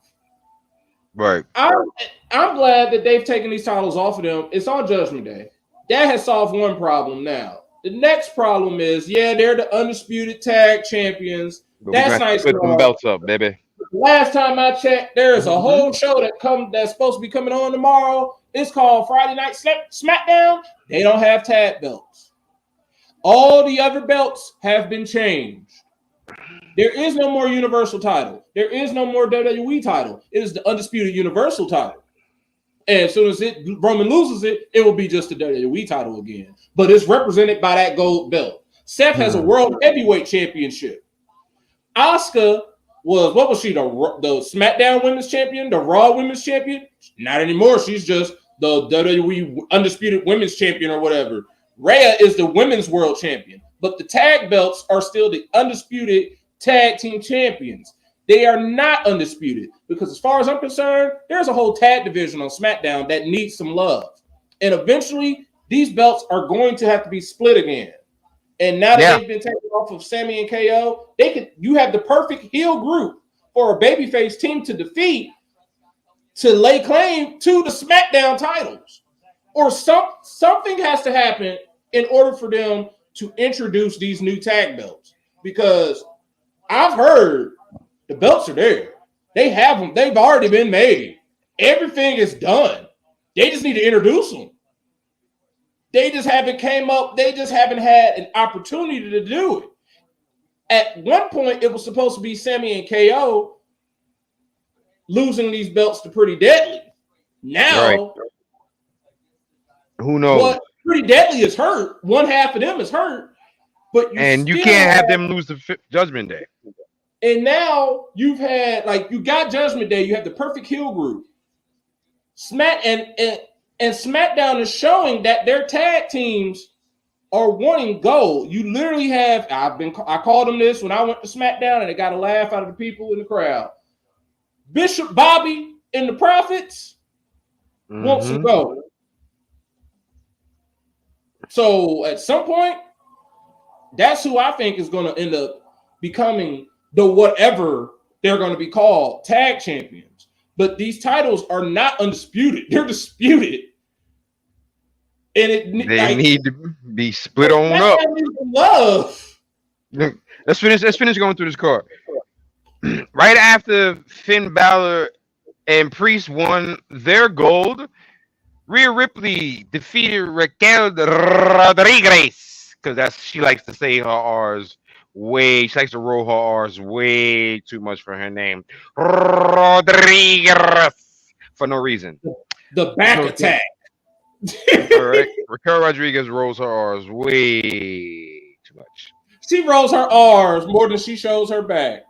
Right. I'm glad that they've taken these titles off of them. It's on Judgment Day. That has solved one problem now. The next problem is, they're the undisputed tag champions. But that's nice. Put them belts up, baby. Last time I checked, there's a whole show that's supposed to be coming on tomorrow. It's called Friday Night SmackDown. They don't have tag belts. All the other belts have been changed. There is no more Universal title. There is no more WWE title. It is the undisputed Universal title. And as soon as Roman loses it, it will be just the WWE title again. But it's represented by that gold belt. Seth has a World Heavyweight Championship. Asuka what was she, the SmackDown Women's Champion, the Raw Women's Champion? Not anymore. She's just the WWE Undisputed Women's Champion or whatever. Rhea is the Women's World Champion. But the tag belts are still the Undisputed Tag Team Champions. They are not undisputed because as far as I'm concerned, there's a whole tag division on SmackDown that needs some love. And eventually, these belts are going to have to be split again. And now that they've been taken off of Sammy and KO, you have the perfect heel group for a babyface team to defeat to lay claim to the SmackDown titles. Or something has to happen in order for them to introduce these new tag belts. Because I've heard the belts are there. They have them. They've already been made. Everything is done. They just need to introduce them. They just haven't had an opportunity to do it. At one point, it was supposed to be Sammy and KO losing these belts to Pretty Deadly. Now, who knows? Pretty Deadly is hurt. One half of them is hurt. But you can't have them lose the Judgment Day. And now you got Judgment Day. You have the perfect heel group. And SmackDown is showing that their tag teams are wanting gold. You literally have, I called them this when I went to SmackDown and it got a laugh out of the people in the crowd. Bishop Bobby and the Prophets want some gold. So at some point, that's who I think is going to end up becoming the whatever they're going to be called, tag champions. but these titles are not undisputed. They're disputed. And They need to be split on up. Love. Let's finish going through this card. Right after Finn Balor and Priest won their gold, Rhea Ripley defeated Raquel Rodriguez because she likes to say her R's way. She likes to roll her R's way too much for her name, Rodriguez, for no reason. The back attack. All right, Raquel Rodriguez rolls her R's way too much. She rolls her R's more than she shows her back.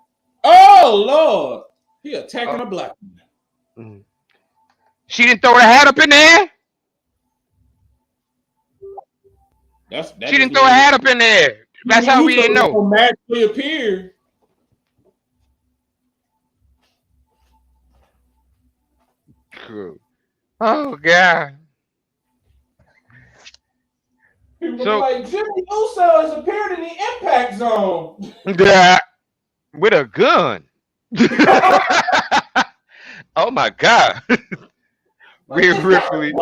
Oh Lord, he attacking a black man. She didn't throw the hat up in there. She didn't throw a hat up in there. That's how we didn't know. Magically appear. Cool. Oh God. People like Jimmy Uso has appeared in the Impact Zone. Yeah, with a gun. Oh my God. Rhea Ripley.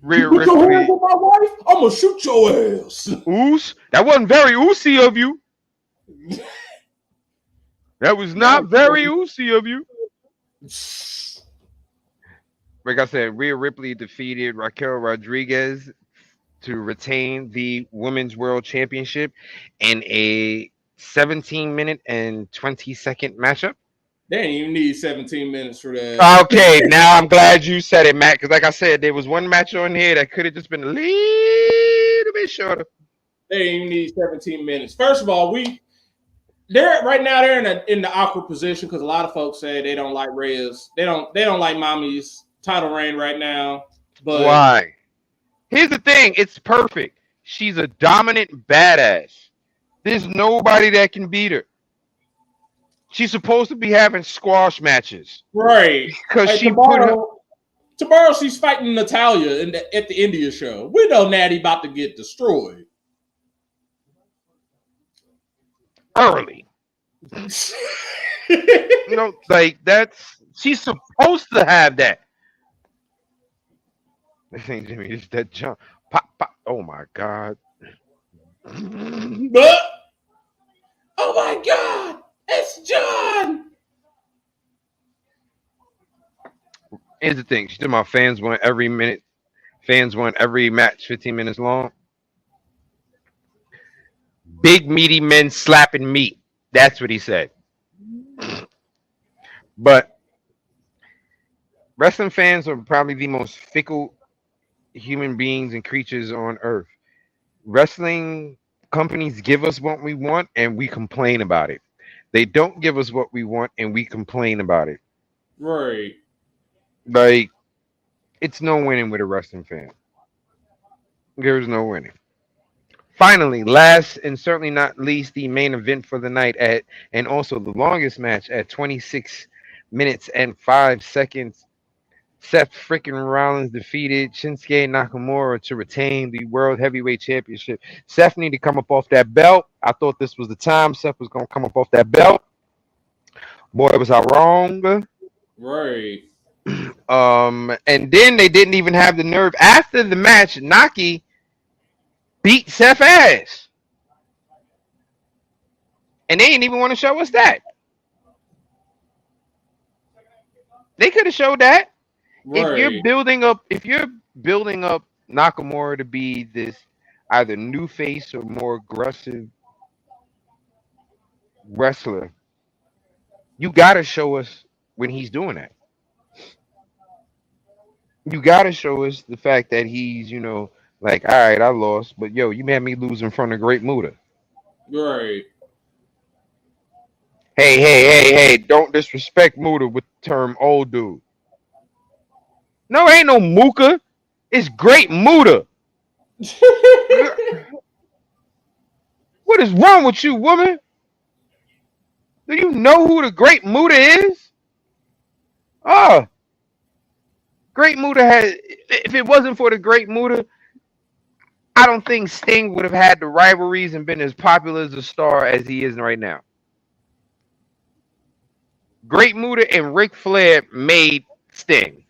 Rhea Ripley. I'm gonna shoot your ass. Oos? That wasn't very oosy of you. That was not very oosy of you. Like I said, Rhea Ripley defeated Raquel Rodriguez to retain the Women's World Championship in a 17-minute and 20-second matchup. They didn't even need 17 minutes for that. Okay, now I'm glad you said it, Matt, because like I said, there was one match on here that could have just been a little bit shorter. They didn't even need 17 minutes. First of all, they're in the awkward position because a lot of folks say they don't like Reyes. They don't like Mommy's title reign right now. But why? Here's the thing, it's perfect. She's a dominant badass. There's nobody that can beat her. She's supposed to be having squash matches. Right. Because like tomorrow she's fighting Natalia at the India show. We know Natty about to get destroyed. Early. Like she's supposed to have that. This ain't Jimmy, this that jump. Pop, pop. Oh my God. But, oh my God. It's John. Here's the thing. She said my fans want every minute. Fans want every match 15 minutes long. Big meaty men slapping meat. That's what he said. But wrestling fans are probably the most fickle human beings and creatures on earth. Wrestling companies give us what we want and we complain about it. They don't give us what we want and we complain about it. Right. Like, it's no winning with a wrestling fan. There's no winning. Finally, last and certainly not least, the main event for the night and also the longest match at 26 minutes and 5 seconds. Seth freaking Rollins defeated Shinsuke Nakamura to retain the World Heavyweight Championship. Seth needed to come up off that belt. I thought this was the time Seth was going to come up off that belt. Boy, was I wrong. Right. And then they didn't even have the nerve. After the match, Naki beat Seth's ass. And they didn't even want to show us that. They could have showed that. Right. If you're building up Nakamura to be this either new face or more aggressive wrestler, you gotta show us when he's doing that. You gotta show us the fact that he's, like, all right, I lost, but yo, you made me lose in front of Great Muta. Right. Hey, don't disrespect Muta with the term old dude. No, ain't no Muka. It's Great Muta. What is wrong with you, woman? Do you know who the Great Muta is? Oh. Great Muta if it wasn't for the Great Muta, I don't think Sting would have had the rivalries and been as popular as a star as he is right now. Great Muta and Ric Flair made Sting.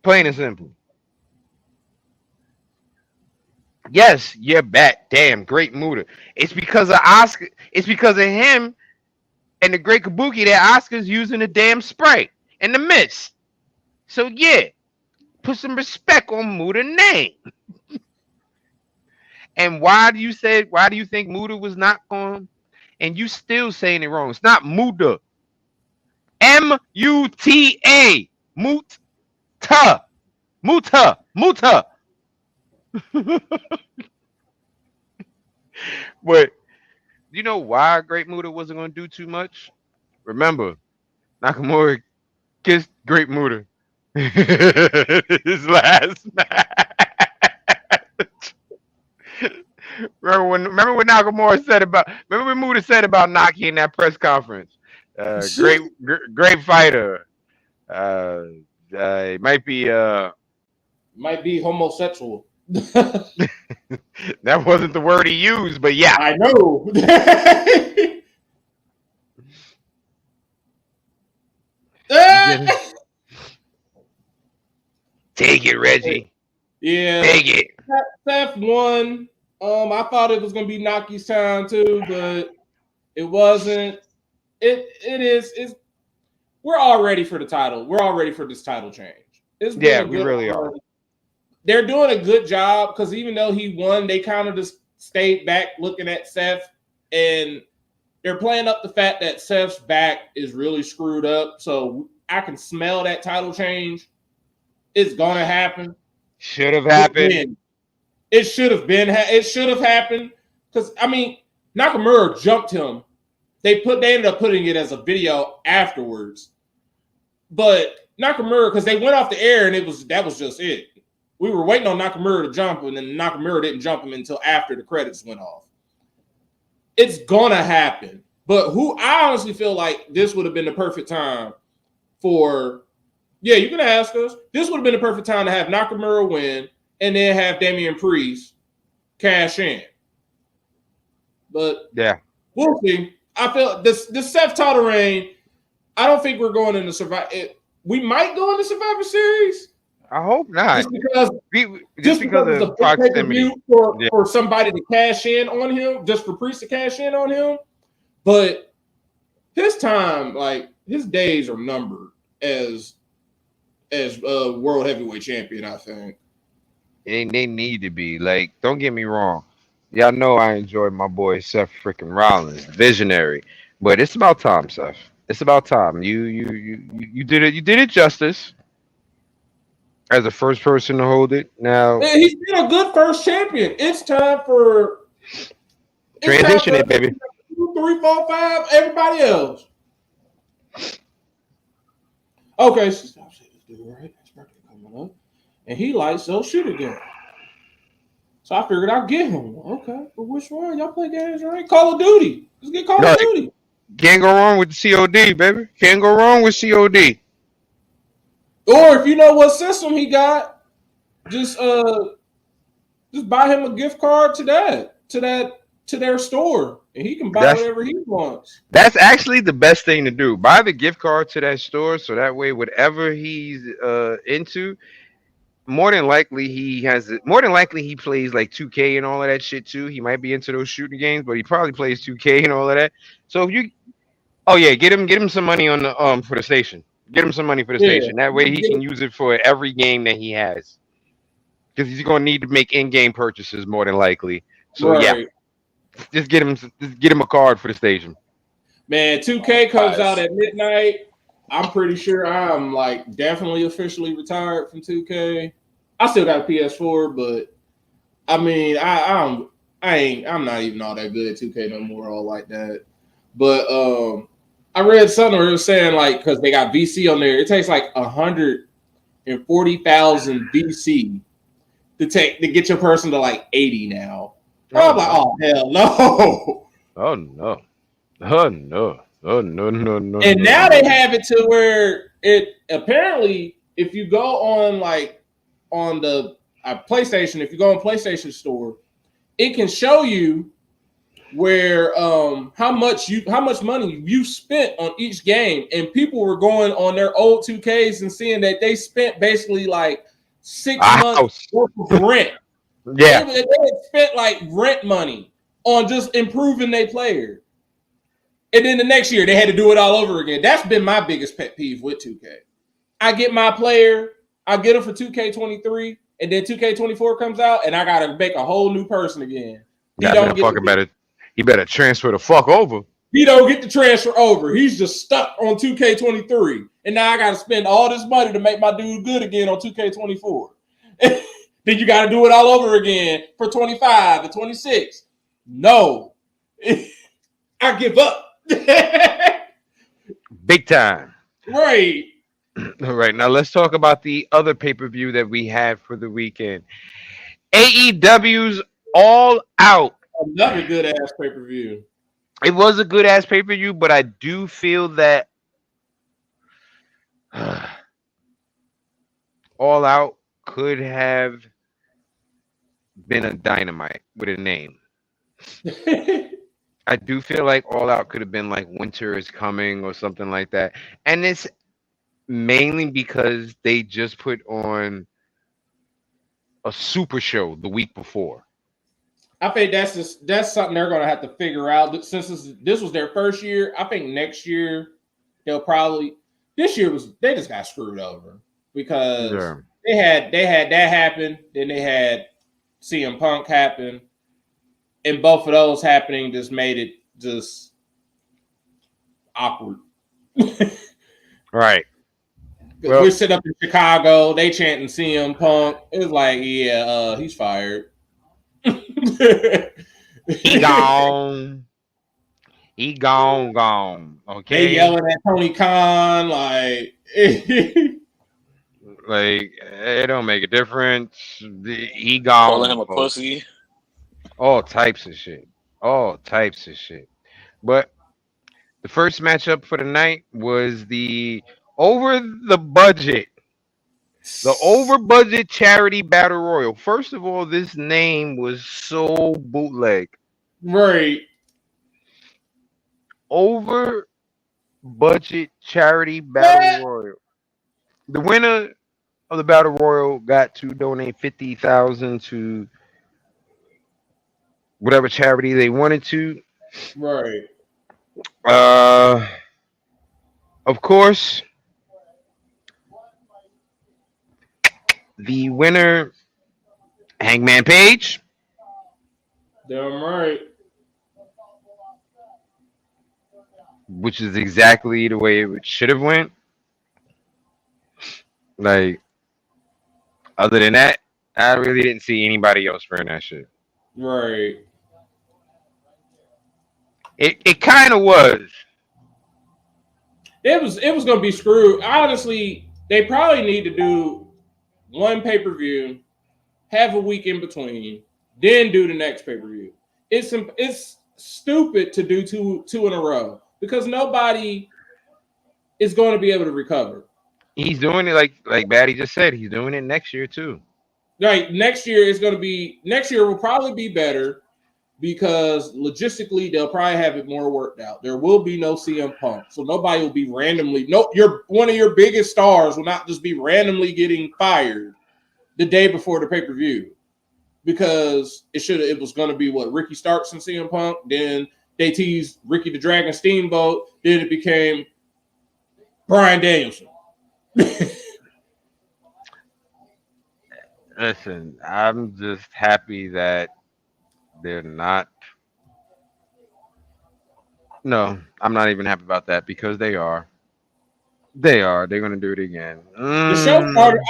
Plain and simple. Yes, you're back. Damn, Great Muta. It's because of Oscar. It's because of him and the Great Kabuki that Oscar's using the damn spray and the mist. So yeah, put some respect on Muta name. And why do you think Muta was not on? And you still saying it wrong. It's not Muta. Muta. Muta. Muta. Muta. But you know why Great Muta wasn't going to do too much? Remember, Nakamura kissed Great Muta his last match. Remember what Nakamura said about? Remember what Muta said about Naki in that press conference? Great fighter. Uh, it Might be homosexual. that wasn't the word he used, but yeah. I know. Take it, Reggie. Yeah. Take it. Seth won. I thought it was gonna be Naki's time too, but it wasn't. It's we're all ready for the title. We're all ready for this title change. We really are. They're doing a good job because even though he won, they kind of just stayed back looking at Seth, and they're playing up the fact that Seth's back is really screwed up. So I can smell that title change. It's gonna happen. Should have happened. It should have been. It should have happened because I mean Nakamura jumped him. They ended up putting it as a video afterwards, but Nakamura because they went off the air and that was just it. We were waiting on Nakamura to jump him, and then Nakamura didn't jump him until after the credits went off. It's gonna happen, but I honestly feel like this would have been the perfect time for. Yeah, you can ask us. This would have been the perfect time to have Nakamura win and then have Damian Priest cash in. But yeah, we'll see. I feel this Seth title reign. I don't think we're going into Survivor. We might go into Survivor Series. I hope not. Just because of the proximity for somebody to cash in on him, just for Priest to cash in on him. But his time, like his days, are numbered as world heavyweight champion. I think they need to be. Like, don't get me wrong. Y'all know I enjoy my boy Seth freaking Rollins, visionary. But it's about time, Seth. It's about time. You did it. You did it justice. As the first person to hold it. Now he's been a good first champion. It's time for transition it, baby. 2, 3, 4, 5. Everybody else. Okay, so stop saying this dude, right? His birthday coming up, and he likes so shoot again. So I figured I'd get him one. Okay, but which one? Y'all play games, right? Call of Duty. Let's get Call of Duty. Can't go wrong with the COD, baby. Can't go wrong with COD. Or if you know what system he got, just buy him a gift card to their store, and he can buy whatever he wants. That's actually the best thing to do. Buy the gift card to that store, so that way, whatever he's into, more than likely he plays like 2K and all of that shit too. He might be into those shooting games, but he probably plays 2K and all of that. So if you, get him some money on the for the station. Get him some money for the station. That way he can use it for every game that he has. Because he's gonna need to make in-game purchases more than likely. So just get him a card for the station. Man, 2K comes out at midnight. I'm pretty sure I'm like definitely officially retired from 2K. I still got a PS4, but I mean I'm not even all that good at 2K no more, all like that. But I read something where it was saying like because they got VC on there, it takes like 140,000 VC to get your person to like 80 now. I'm like, oh hell no! Oh no! Oh no! Oh no! No! And now they have it to where it apparently, if you go on the PlayStation, if you go on PlayStation Store, it can show you where how much money you spent on each game, and people were going on their old 2Ks and seeing that they spent basically like 6 months house. worth of rent. Yeah. They had spent like rent money on just improving their player. And then the next year they had to do it all over again. That's been my biggest pet peeve with 2K. I get my player, I get him for 2K23, and then 2K24 comes out, and I gotta make a whole new person again. He better transfer the fuck over. He don't get the transfer over. He's just stuck on 2K23. And now I gotta spend all this money to make my dude good again on 2K24. Then you gotta do it all over again for 25 and 26. No. I give up. Big time. Right. All right, now let's talk about the other pay-per-view that we had for the weekend. AEW's All Out. Another good ass pay-per-view. It was a good ass pay-per-view, but I do feel that All Out could have been a Dynamite with a name. I do feel like All Out could have been like Winter is Coming or something like that. And it's mainly because they just put on a super show the week before. I think that's something they're going to have to figure out. Since this was their first year, I think next year they'll probably. This year they just got screwed over because they had that happen, then they had CM Punk happen, and both of those happening just made it just awkward. Right. Well, we're sitting up in Chicago, they chanting CM Punk. It was like, yeah, he's fired. He gone. He gone. Okay. They yelling at Tony Khan like like it don't make a difference. He gone. Calling him a pussy. All types of shit. But the first matchup for the night was the over budget charity battle royal. First of all, this name was so bootleg. Right. Over budget charity battle royal. The winner of the battle royal got to donate 50,000 to whatever charity they wanted to. Right. Of course, the winner, Hangman Page. Damn right. Which is exactly the way it should have went. Like, other than that, I really didn't see anybody else wearing that shit. Right. It kind of was. It was going to be screwed. Honestly, they probably need to do one pay-per-view, have a week in between, then do the next pay-per-view. It's stupid to do two in a row because nobody is going to be able to recover. He's doing it like Batty just said. He's doing it next year too. Right. Next year will probably be better because logistically they'll probably have it more worked out. There will be no CM Punk, so nobody will be randomly. One of your biggest stars will not just be randomly getting fired the day before the pay-per-view because it was going to be Ricky Starks and CM Punk. Then they teased Ricky the Dragon Steamboat. Then it became Bryan Danielson. Listen, I'm just happy that they're not. No, I'm not even happy about that because they are. They're going to do it again. The show started.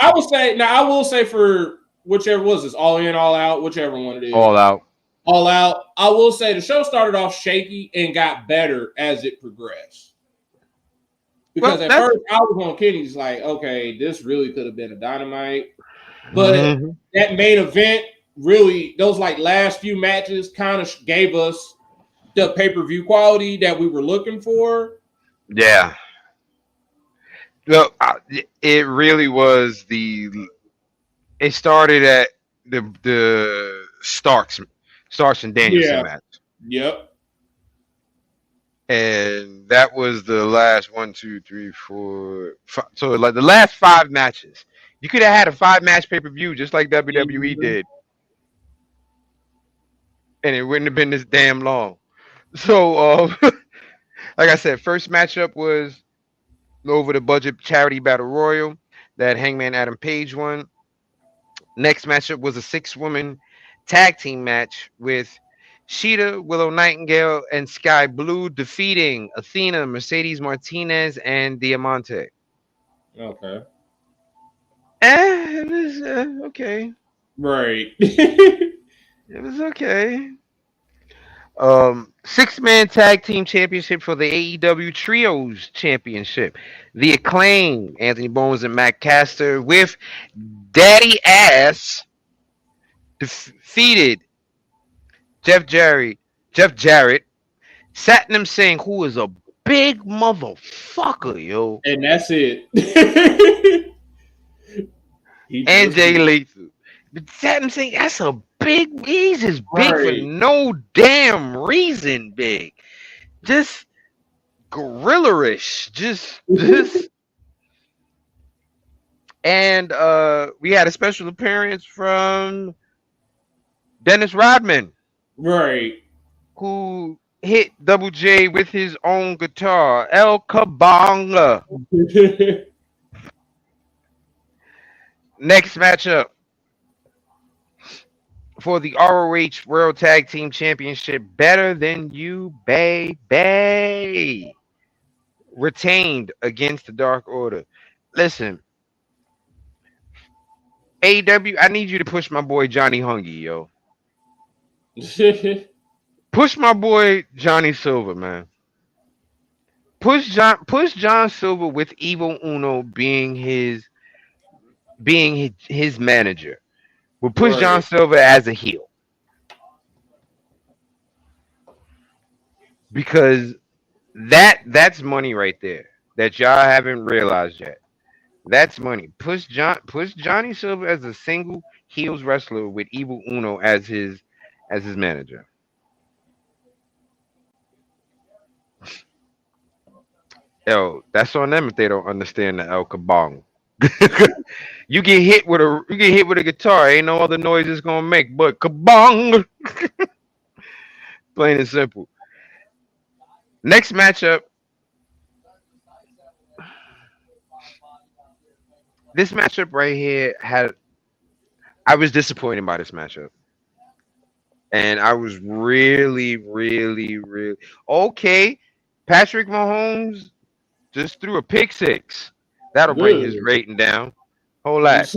I will say for whichever was this, All In, All Out, whichever one it is. All Out. I will say the show started off shaky and got better as it progressed. Because at first I was on Kenny's like, okay, this really could have been a Dynamite. But that main event really, those last few matches kind of gave us the pay-per-view quality that we were looking for. Yeah. Well, it really was it started at the Starks and Danielson match. Yep. and that was the last one, two, three, four, five. So like the last 5 matches. You could have had a 5 match pay per view just like WWE Mhm. did, and it wouldn't have been this damn long. So, like I said, first matchup was over the budget charity battle royal that Hangman Adam Page won. Next matchup was a 6 woman tag team match with Sheeta, Willow Nightingale, and Sky Blue defeating Athena, Mercedes Martinez, and Diamante. Okay. It was okay. Right. It was okay. 6 man tag team championship for the AEW Trios Championship. The Acclaim, Anthony Bones and Matt Caster with Daddy Ass defeated Jeff Jarrett, Jeff Jarrett, Satnam Singh, who is a big motherfucker, yo, And that's it. He and just Jay Lethal. But Satnam Singh, that's a big. He's just big for right. no damn reason. Big, just gorilla-ish. Just. And we had a special appearance from Dennis Rodman, Right. who hit Double J with his own guitar, El Kabonga. Next matchup for the ROH World Tag Team Championship, Better Than You, baby, retained against the Dark Order. Listen, AEW, I need you to push my boy Johnny Hungy, yo. Push my boy Johnny Silver, man. Push John Silver with Evil Uno being his manager. We'll push John Right. Silver as a heel because that's money right there that y'all haven't realized yet. That's money. Push Johnny Silver as a single heels wrestler with Evil Uno as his manager. Yo, that's on them if they don't understand the El Kabong. You get hit with a guitar, ain't no other noise it's gonna make but kabong. Plain and simple. Next matchup. This matchup right here had I was disappointed by this matchup. And I was really, really, really okay. Patrick Mahomes just threw a pick six. That'll bring his Good. rating down. Whole lot.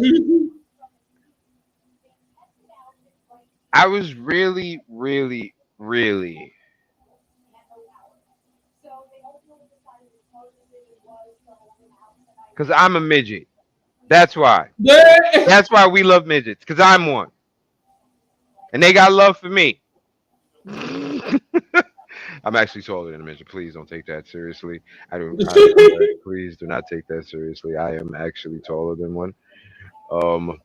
I was really, really, really because I'm a midget. That's why. Yeah. That's why we love midgets. Because I'm one. And they got love for me. I'm actually taller than a midget. Please don't take that seriously. Please do not take that seriously. I am actually taller than one. Um,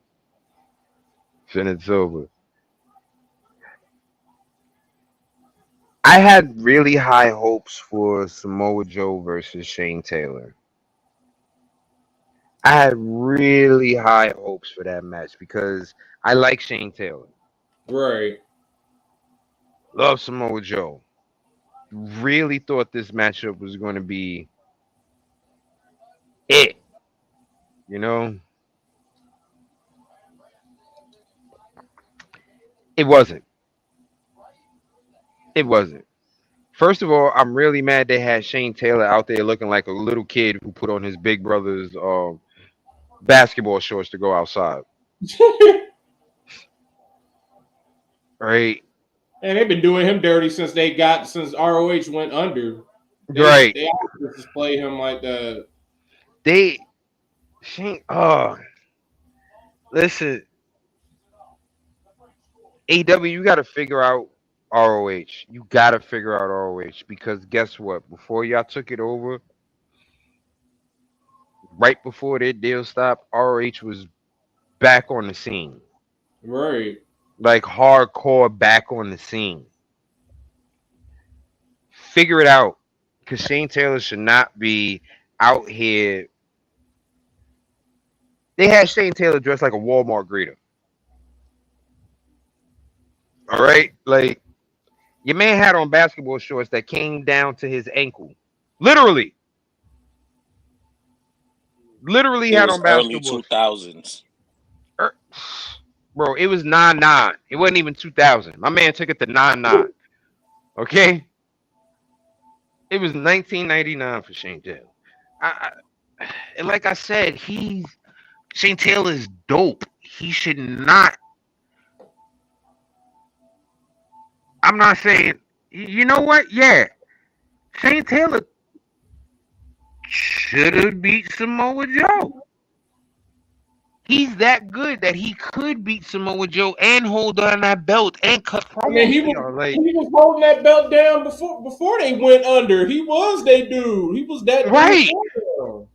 Finn and Silver. I had really high hopes for Samoa Joe versus Shane Taylor. I had really high hopes for that match because I like Shane Taylor. Right. Love Samoa Joe. Really thought this matchup was going to be it. You know, it wasn't. It wasn't. First of all, I'm really mad they had Shane Taylor out there looking like a little kid who put on his big brother's basketball shorts to go outside. Right? And they've been doing him dirty since ROH went under. Right. They always just play him like that. They Shane. Oh, listen, AW, you got to figure out ROH. You got to figure out ROH because guess what? Before y'all took it over, right before their deal stopped, ROH was back on the scene, Right. like hardcore back on the scene. Figure it out. because Shane Taylor should not be out here. They had Shane Taylor dressed like a Walmart greeter. All right, like your man had on basketball shorts that came down to his ankle. Literally, literally It had was on early basketball. 2000s. Er, Bro, it was 99. It wasn't even 2000. My man took it to 99. Okay, it was 1999 for Shane Taylor. And like I said, Shane Taylor is dope. He should not. I'm not saying. You know what? Yeah, Shane Taylor should have beat Samoa Joe. He's that good that he could beat Samoa Joe and hold on that belt and cut I mean, promos for y'all. Like, he was holding that belt down before they went under. He was their dude. He was that dude right? for them.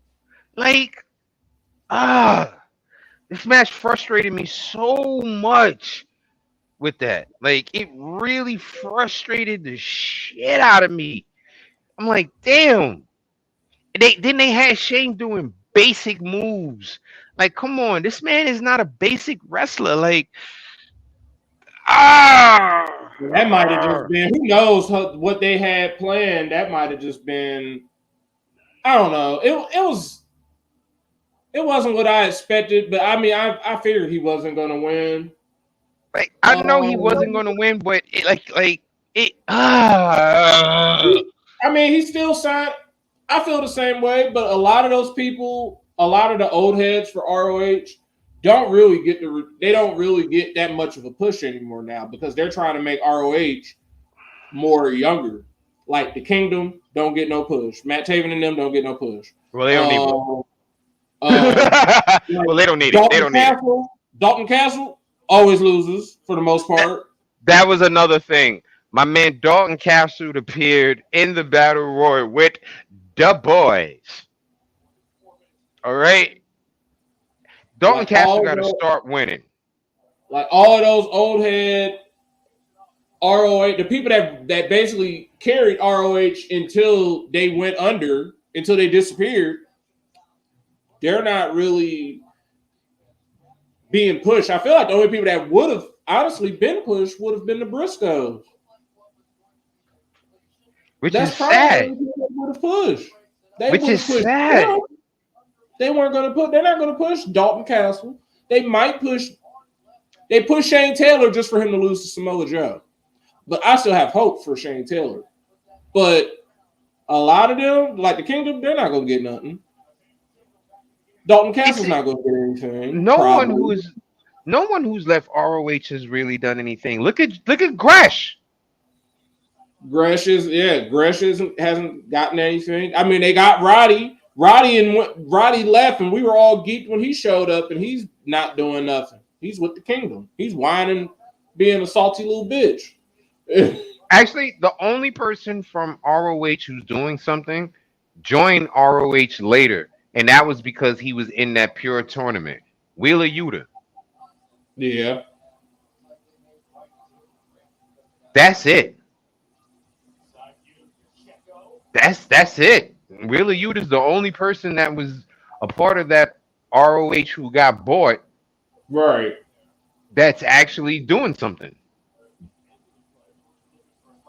Like, ah, this match frustrated me so much with that. Like, it really frustrated the shit out of me. I'm like, damn. They had Shane doing basic moves. Like, come on, this man is not a basic wrestler. Like, ah, That might have just been, who knows what they had planned. That might have just been, I don't know. It wasn't what I expected, but I mean, I figured he wasn't going to win. like I know he wasn't gonna win, but it. Ah, I mean, he still signed. I feel the same way, but a lot of those people, a lot of the old heads for ROH, they don't really get that much of a push anymore now because they're trying to make ROH more younger. Like the Kingdom don't get no push. Matt Taven and them don't get no push. well, they don't need one. Like Well, they don't need it. They don't need it. Dalton Castle always loses for the most part. That was another thing. My man Dalton Castle appeared in the battle royal with the boys. All right, Dalton Like Castle got to start winning. Like all of those old head ROH, the people that basically carried ROH until they went under, until they disappeared, they're not really being pushed. I feel like the only people that would have honestly been pushed would have been the Briscoes. Which That's is probably sad. the people that would have pushed. Which is sad. Them. They weren't going to put. They're not going to push Dalton Castle. They might push. They push Shane Taylor just for him to lose to Samoa Joe. But I still have hope for Shane Taylor. But a lot of them, like the Kingdom, they're not going to get nothing. Dalton Castle's not going to get anything. No one who's left ROH has really done anything. Look at Gresh. Gresh hasn't gotten anything. I mean, they got Roddy. Roddy left, and we were all geeked when he showed up, and he's not doing nothing. He's with the Kingdom. He's whining, being a salty little bitch. Actually, the only person from ROH who's doing something joined ROH later, and that was because he was in that pure tournament. Wheeler Yuta. Yeah. That's it. That's it. Wheeler Yuta's the only person that was a part of that ROH who got bought. Right. That's actually doing something.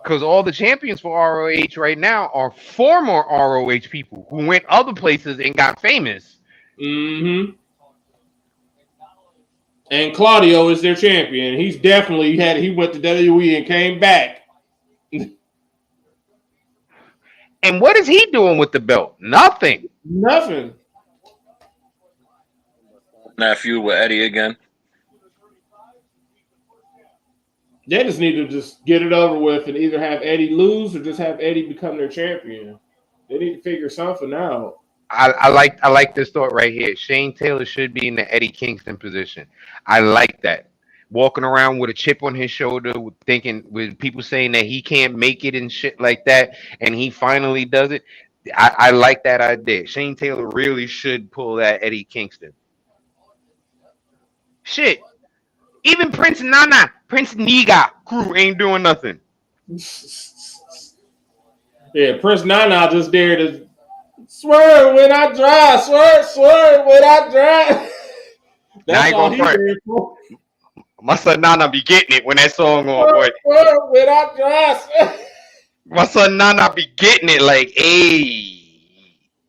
Because all the champions for ROH right now are former ROH people who went other places and got famous. Mm-hmm. And Claudio is their champion. He's definitely he went to WWE and came back. And what is he doing with the belt? Nothing. Nothing. That feud with Eddie again. They just need to just get it over with and either have Eddie lose or just have Eddie become their champion. They need to figure something out. I like this thought right here. Shane Taylor should be in the Eddie Kingston position. I like that. Walking around with a chip on his shoulder, with people saying that he can't make it and shit like that, and he finally does it. I like that idea. Shane Taylor really should pull that Eddie Kingston. Shit. Even Prince Nana, Prince Niga crew ain't doing nothing. Yeah, Prince Nana just dared to swerve when I drive, swerve when I drive. Now I That's ain't all gonna he front. there for. My son Nana be getting it when that song on, boy. Swerve when I drive. My son Nana be getting it like, hey.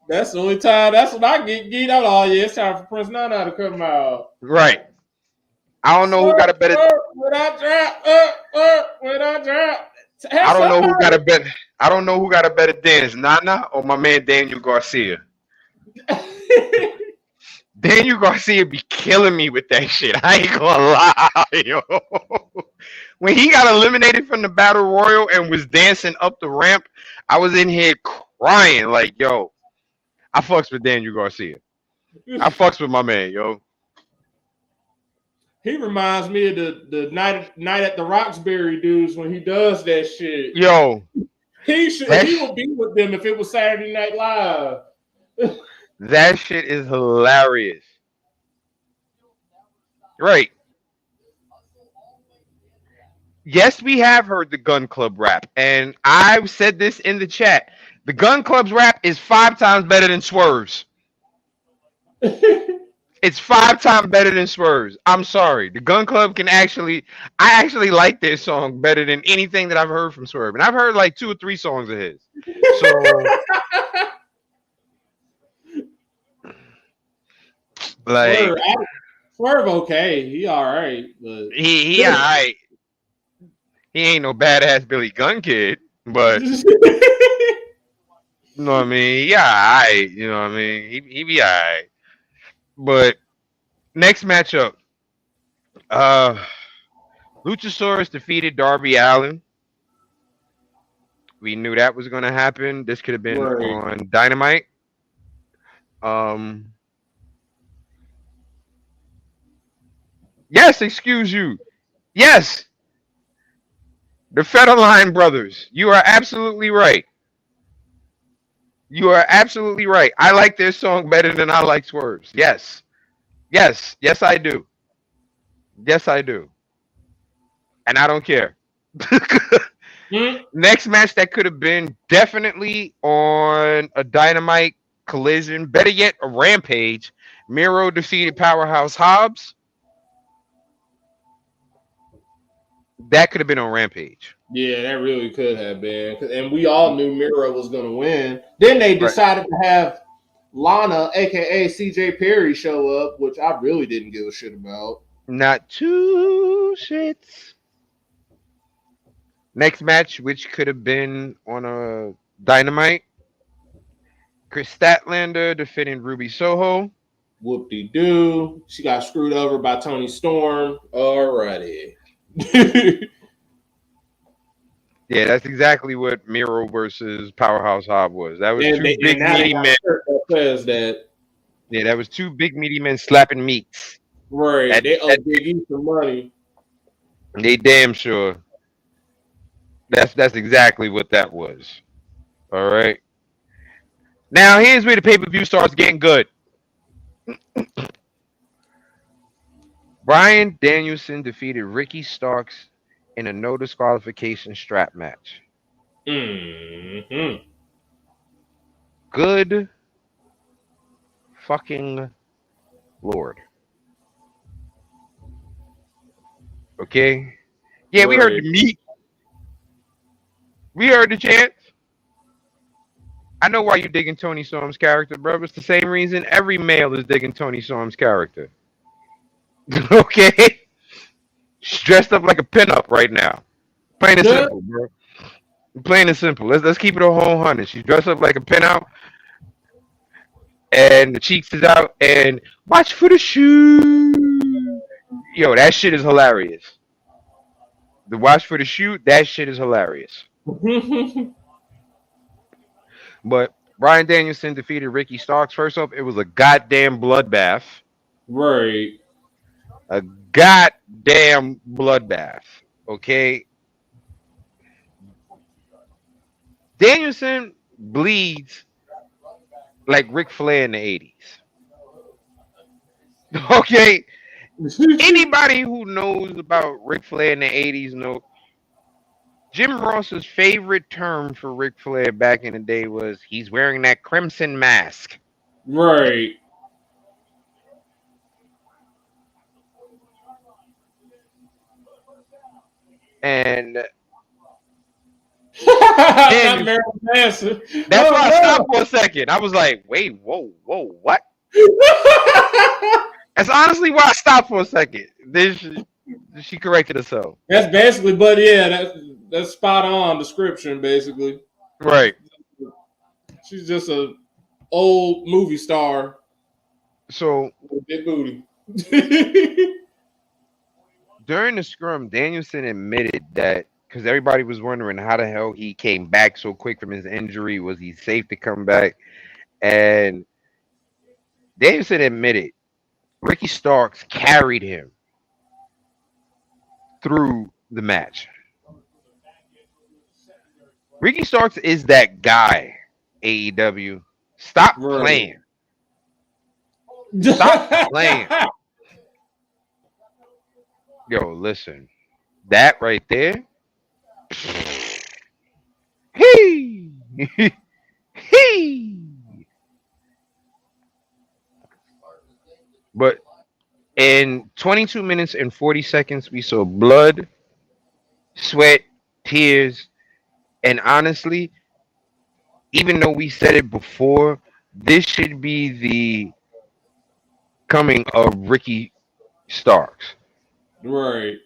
That's the only time. That's when I get geeked out. Oh yeah, it's time for Prince Nana to come out. Right. I don't know who got a better. When I when I drop. I Have don't know who got somebody. a better. I don't know who got a better dance, Nana or my man Daniel Garcia. Daniel Garcia be killing me with that shit. I ain't gonna lie, yo. When he got eliminated from the battle royal and was dancing up the ramp, I was in here crying like, yo, I fucks with Daniel Garcia. I fucks with my man, yo. He reminds me of the night at the Roxbury dudes when he does that shit. Yo, He that would be with them if it was Saturday Night Live. that shit is hilarious. Right. Yes, we have heard the Gun Club rap, and I've said this in the chat. The Gun Club's rap is 5 times better than Swerve's. It's 5 times better than Swerve's. I'm sorry. The Gun Club can actually, I actually like their song better than anything that I've heard from Swerve, and I've heard like 2 or 3 songs of his. So, like, Swerve, okay, he all right, but he alright. He ain't no badass Billy Gunn kid, but you know what I mean. He alright. You know what I mean. He be alright. But next matchup, uh, Luchasaurus defeated Darby Allin. We knew that was going to happen. This could have been right. on Dynamite. Um, yes, excuse you. Yes, the Federline brothers. You are absolutely right. You are absolutely right. I like their song better than I like Swerve's. Yes. Yes. Yes, I do. Yes, I do. And I don't care. Next match that could have been definitely on a Dynamite Collision. Better yet, a Rampage. Miro defeated Powerhouse Hobbs. That could have been on Rampage. Yeah, that really could have been. And we all knew Miro was going to win. Then they Right. decided to have Lana, a.k.a. CJ Perry, show up, which I really didn't give a shit about. Not 2 shits. Next match, which could have been on a Dynamite. Chris Statlander defending Ruby Soho. Whoop-de-doo. She got screwed over by Tony Storm. Alrighty. Yeah, that's exactly what Miro versus Powerhouse Hobb was. That was two big meaty men. Says that. Yeah, that was 2 big meaty men slapping meats. Right. They owe Big E some money. They damn sure. That's exactly what that was. All right. Now here's where the pay-per-view starts getting good. Bryan Danielson defeated Ricky Starks in a no disqualification strap match. Mm-hmm. Good fucking Lord. Okay. Yeah, we heard the meat. We heard the chants. I know why you're digging Tony Storm's character, bro. It's the same reason every male is digging Tony Storm's character. Okay? She's dressed up like a pinup right now. Plain and simple, bro. Plain and simple. Let's keep it a whole 100. She's dressed up like a pinup, and the cheeks is out, and watch for the shoe. Yo, that shit is hilarious. The watch for the shoot, that shit is hilarious. But Bryan Danielson defeated Ricky Starks. First off, it was a goddamn bloodbath. Right. A goddamn bloodbath. Okay. Danielson bleeds like Ric Flair in the 80s. Okay. Anybody who knows about Ric Flair in the 80s know Jim Ross's favorite term for Ric Flair back in the day was he's wearing that crimson mask. Right. And Not Marilyn Manson. that's why I stopped for a second. I was like, wait, whoa, what? That's honestly why I stopped for a second. Then she corrected herself. That's basically, but yeah, that's spot on description, basically. Right. She's just a old movie star So with a big booty. during the scrum, Danielson admitted that because everybody was wondering how the hell he came back so quick from his injury. Was he safe to come back? And Danielson admitted Ricky Starks carried him through the match. Ricky Starks is that guy, AEW. Stop playing. Stop playing. Yo, listen. That right there. He. He. But in 22 minutes and 40 seconds, we saw blood, sweat, tears, and honestly, even though we said it before, this should be the coming of Ricky Starks. Right.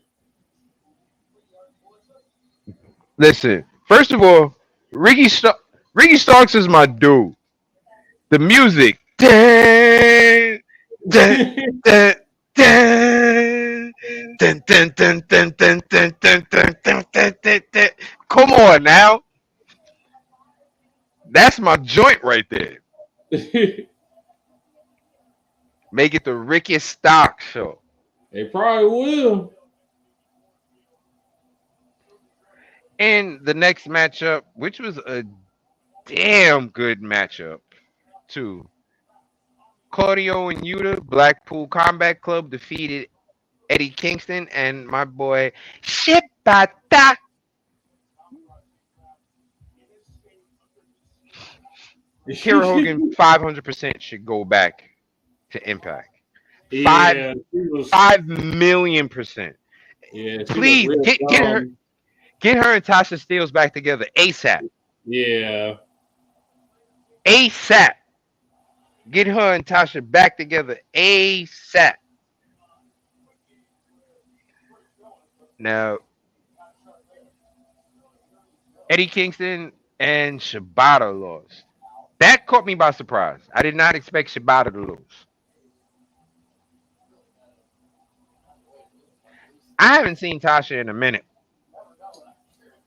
Listen, first of all, Ricky Starks is my dude. The music. Dun, dun, dun, dun, dun, dun, dun, dun, dun, dun, dun, dun, dun, dun, dun. Come on now. That's my joint right there. Make it the Ricky Starks show. They probably will. And the next matchup, which was a damn good matchup, too. Claudio and Yuta, Blackpool Combat Club defeated Eddie Kingston and my boy Shibata. Kira Hogan 500% should go back to Impact. Yeah, 5,000,000%. Yeah, please get her and Tasha Steelz back together ASAP. Yeah. ASAP. Get her and Tasha back together ASAP. Now, Eddie Kingston and Shibata lost. That caught me by surprise. I did not expect Shibata to lose. I haven't seen Tasha in a minute.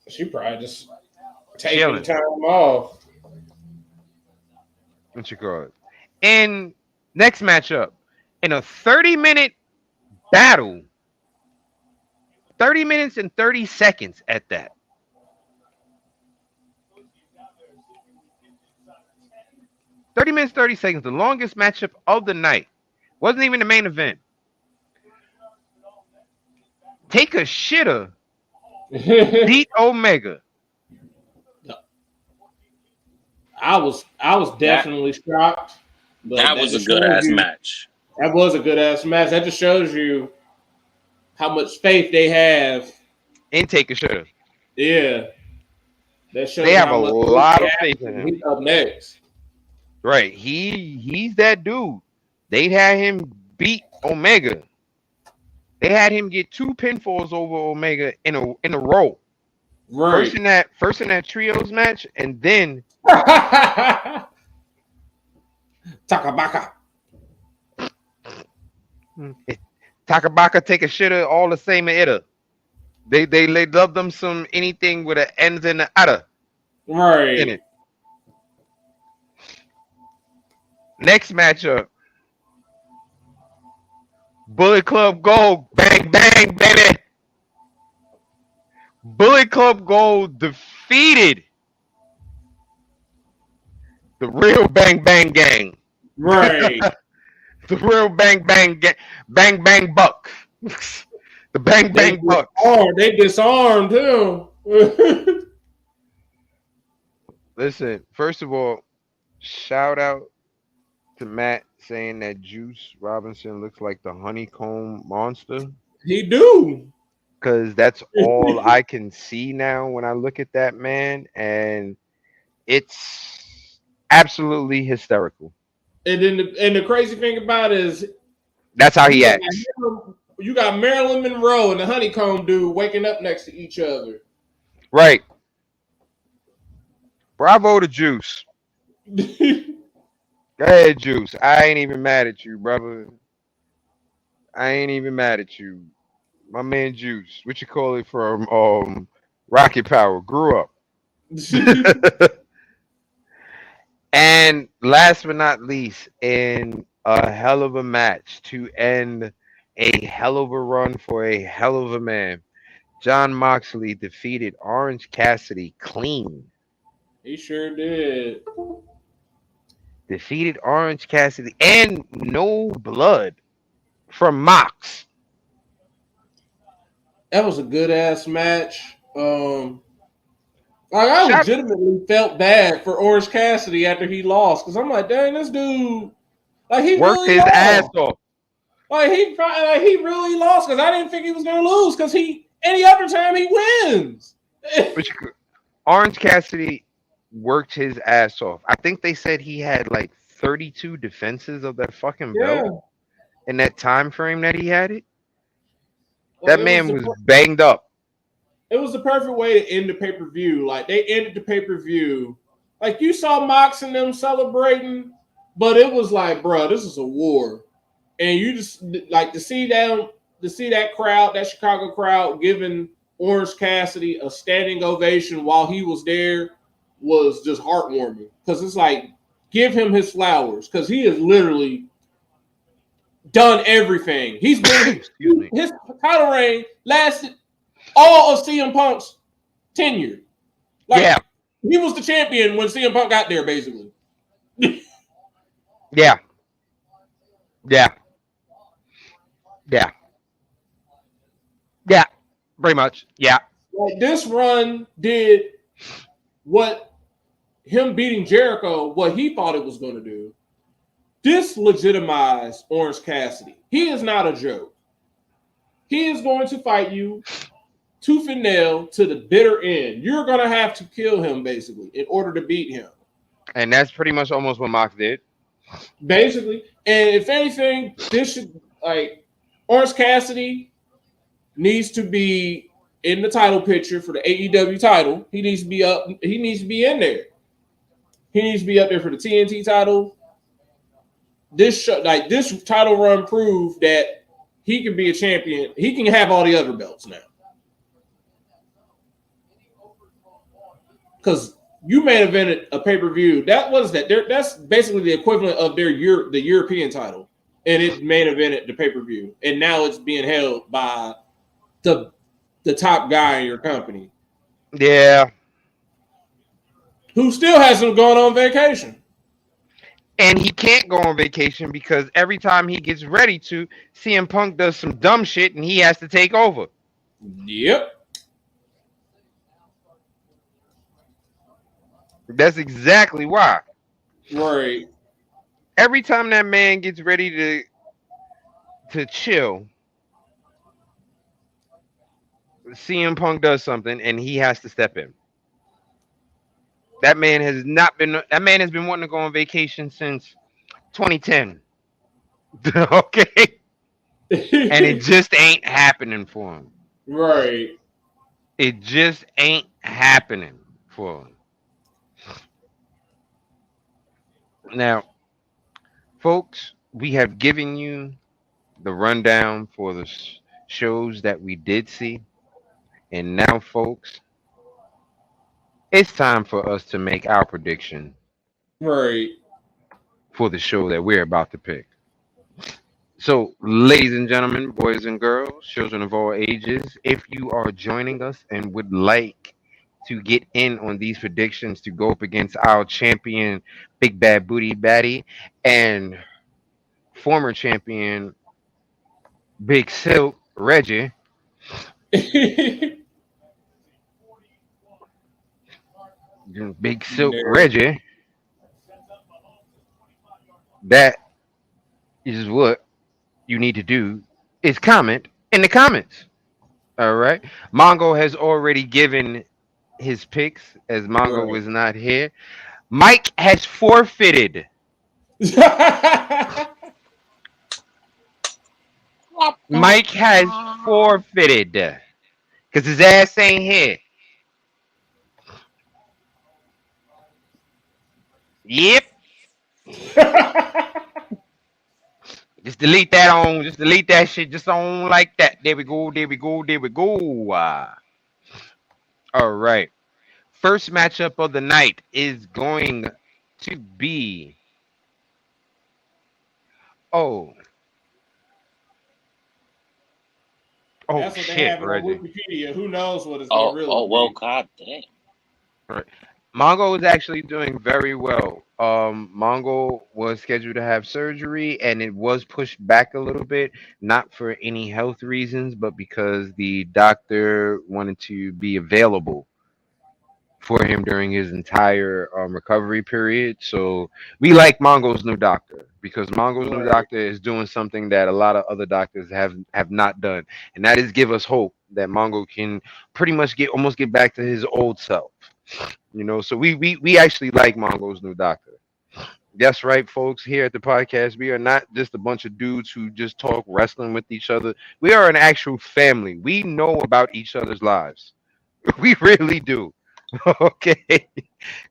She probably just taking time off. What you call it? And next matchup, in a 30-minute battle, 30 minutes and 30 seconds at that. 30 minutes, 30 seconds, the longest matchup of the night. Wasn't even the main event. Take a shitter. Beat Omega. I was definitely shocked. But that was a good ass match. That was a good ass match. That just shows you how much faith they have in Take a Shitter. Yeah. That shows they have a lot of faith in him. He's up next. Right. He's that dude. They had him beat Omega. They had him get 2 pinfalls over Omega in a row. Right. First in that trios match, and then Takabaka. Takabaka take a shitter all the same itter. They love them some anything with an ends in the utter. Right. In it. Next matchup. Bullet Club Gold. Bang bang, baby. Bullet Club Gold defeated the real Bang Bang Gang. Right. The real Bang Bang Gang. Bang Bang Buck. The Bang Bang Buck. Oh, they disarmed too. Listen, first of all, shout out to Matt saying that Juice Robinson looks like the honeycomb monster. He do. Because that's all I can see now when I look at that man. And it's absolutely hysterical. And the crazy thing about it is That's how you he got acts. you got Marilyn Monroe and the honeycomb dude waking up next to each other. Right. Bravo to Juice. Go ahead, Juice. I ain't even mad at you, brother. I ain't even mad at you. My man Juice. What you call it from Rocket Power. Grew up. And last but not least, in a hell of a match to end a hell of a run for a hell of a man, John Moxley defeated Orange Cassidy clean. He sure did. Defeated Orange Cassidy and no blood from Mox. That was a good ass match. Like I Shot legitimately felt bad for Orange Cassidy after he lost because I'm like, dang, this dude, like he worked really his ass lost. off. He really lost because I didn't think he was gonna lose because he any other time he wins. But Orange Cassidy worked his ass off. I think they said he had like 32 defenses of that fucking belt Yeah, in that time frame that he had it. like That man was banged up. it was the perfect way to end the pay per view. Like they ended the pay per view, like you saw Mox and them celebrating, but it was like, bro, this is a war, and you just like to see that crowd, that Chicago crowd, giving Orange Cassidy a standing ovation while he was there was just heartwarming because it's like give him his flowers because he has literally done everything. He's been Excuse me. his title reign lasted all of CM Punk's tenure. Like Yeah, he was the champion when CM Punk got there, basically. yeah, yeah, yeah, yeah. Pretty much. Yeah. Like this run did what him beating Jericho, what he thought it was going to do. This legitimized Orange Cassidy. He is not a joke. He is going to fight you tooth and nail to the bitter end. You're going to have to kill him, basically, in order to beat him. And that's pretty much almost what Mox did. Basically. And if anything, this should, like, Orange Cassidy needs to be in the title picture for the AEW title. He needs to be up. He needs to be in there. He needs to be up there for the TNT title. This title run proved that he can be a champion. He can have all the other belts now. Because you main evented a pay per view. That was that. That's basically the equivalent of the European title, and it main evented the pay per view, and now it's being held by the top guy in your company, Yeah. who still hasn't gone on vacation. And he can't go on vacation because every time he gets ready to, CM Punk does some dumb shit and he has to take over. Yep. That's exactly why. Right. Every time that man gets ready to chill, CM Punk does something and he has to step in. That man has not been. That man has been wanting to go on vacation since 2010. Okay, and it just ain't happening for him. Right. It just ain't happening for him. Now, folks, we have given you the rundown for the shows that we did see, and now, folks, it's time for us to make our prediction Right. for the show that we're about to pick. So, ladies and gentlemen, boys and girls, children of all ages, if you are joining us and would like to get in on these predictions to go up against our champion, Big Bad Booty Batty, and former champion, Big Silk Reggie, Big Silk Nerd. Reggie. That is what you need to do is comment in the comments. All right. Mongo has already given his picks as Mongo Right. was not here. Mike has forfeited. Mike has forfeited because his ass ain't here. Yep. Just delete that on. Just delete that shit. Just on like that. There we go. There we go. There we go. All right. First matchup of the night is going to be. Oh. Oh That's what they shit, have it on Reggie. Wikipedia. Who knows what it's gonna Oh, really oh well, be? god damn. Right. Mongo is actually doing very well. Mongo was scheduled to have surgery and it was pushed back a little bit, not for any health reasons, but because the doctor wanted to be available for him during his entire recovery period. So we like Mongo's new doctor because Mongo's new Right. doctor is doing something that a lot of other doctors have not done, and that is give us hope that Mongo can pretty much get back to his old self. You know, so we actually like Mongo's new doctor. That's right, folks. Here at the podcast, we are not just a bunch of dudes who just talk wrestling with each other. We are an actual family. We know about each other's lives. We really do. Okay.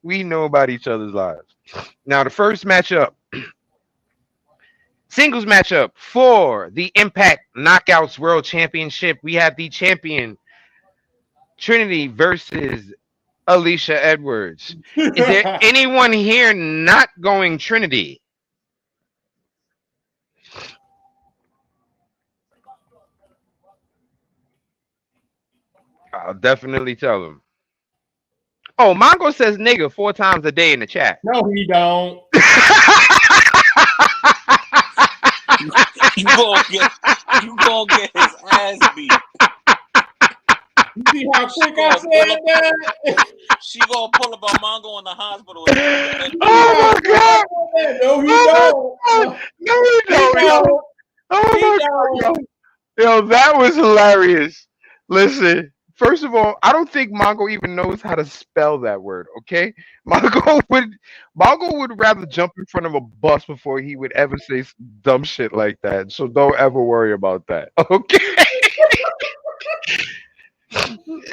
We know about each other's lives. Now, the first matchup, singles matchup for the Impact Knockouts World Championship. We have the champion Trinity versus Alicia Edwards. Is there anyone here not going Trinity? I'll definitely tell them. Oh, Mongo says nigga 4 times a day in the chat. No, he don't. You gonna get his ass beat. You see how quick I said that? She gonna pull up on Mongo in the hospital and hit him with the bed. Oh my god! No, he Oh my god! don't. No, he He don't, yo. don't. Oh He my don't. god, yo. Yo, that was hilarious. Listen, first of all, I don't think Mongo even knows how to spell that word, okay? Mongo would Mongo would rather jump in front of a bus before he would ever say dumb shit like that. So don't ever worry about that. Okay?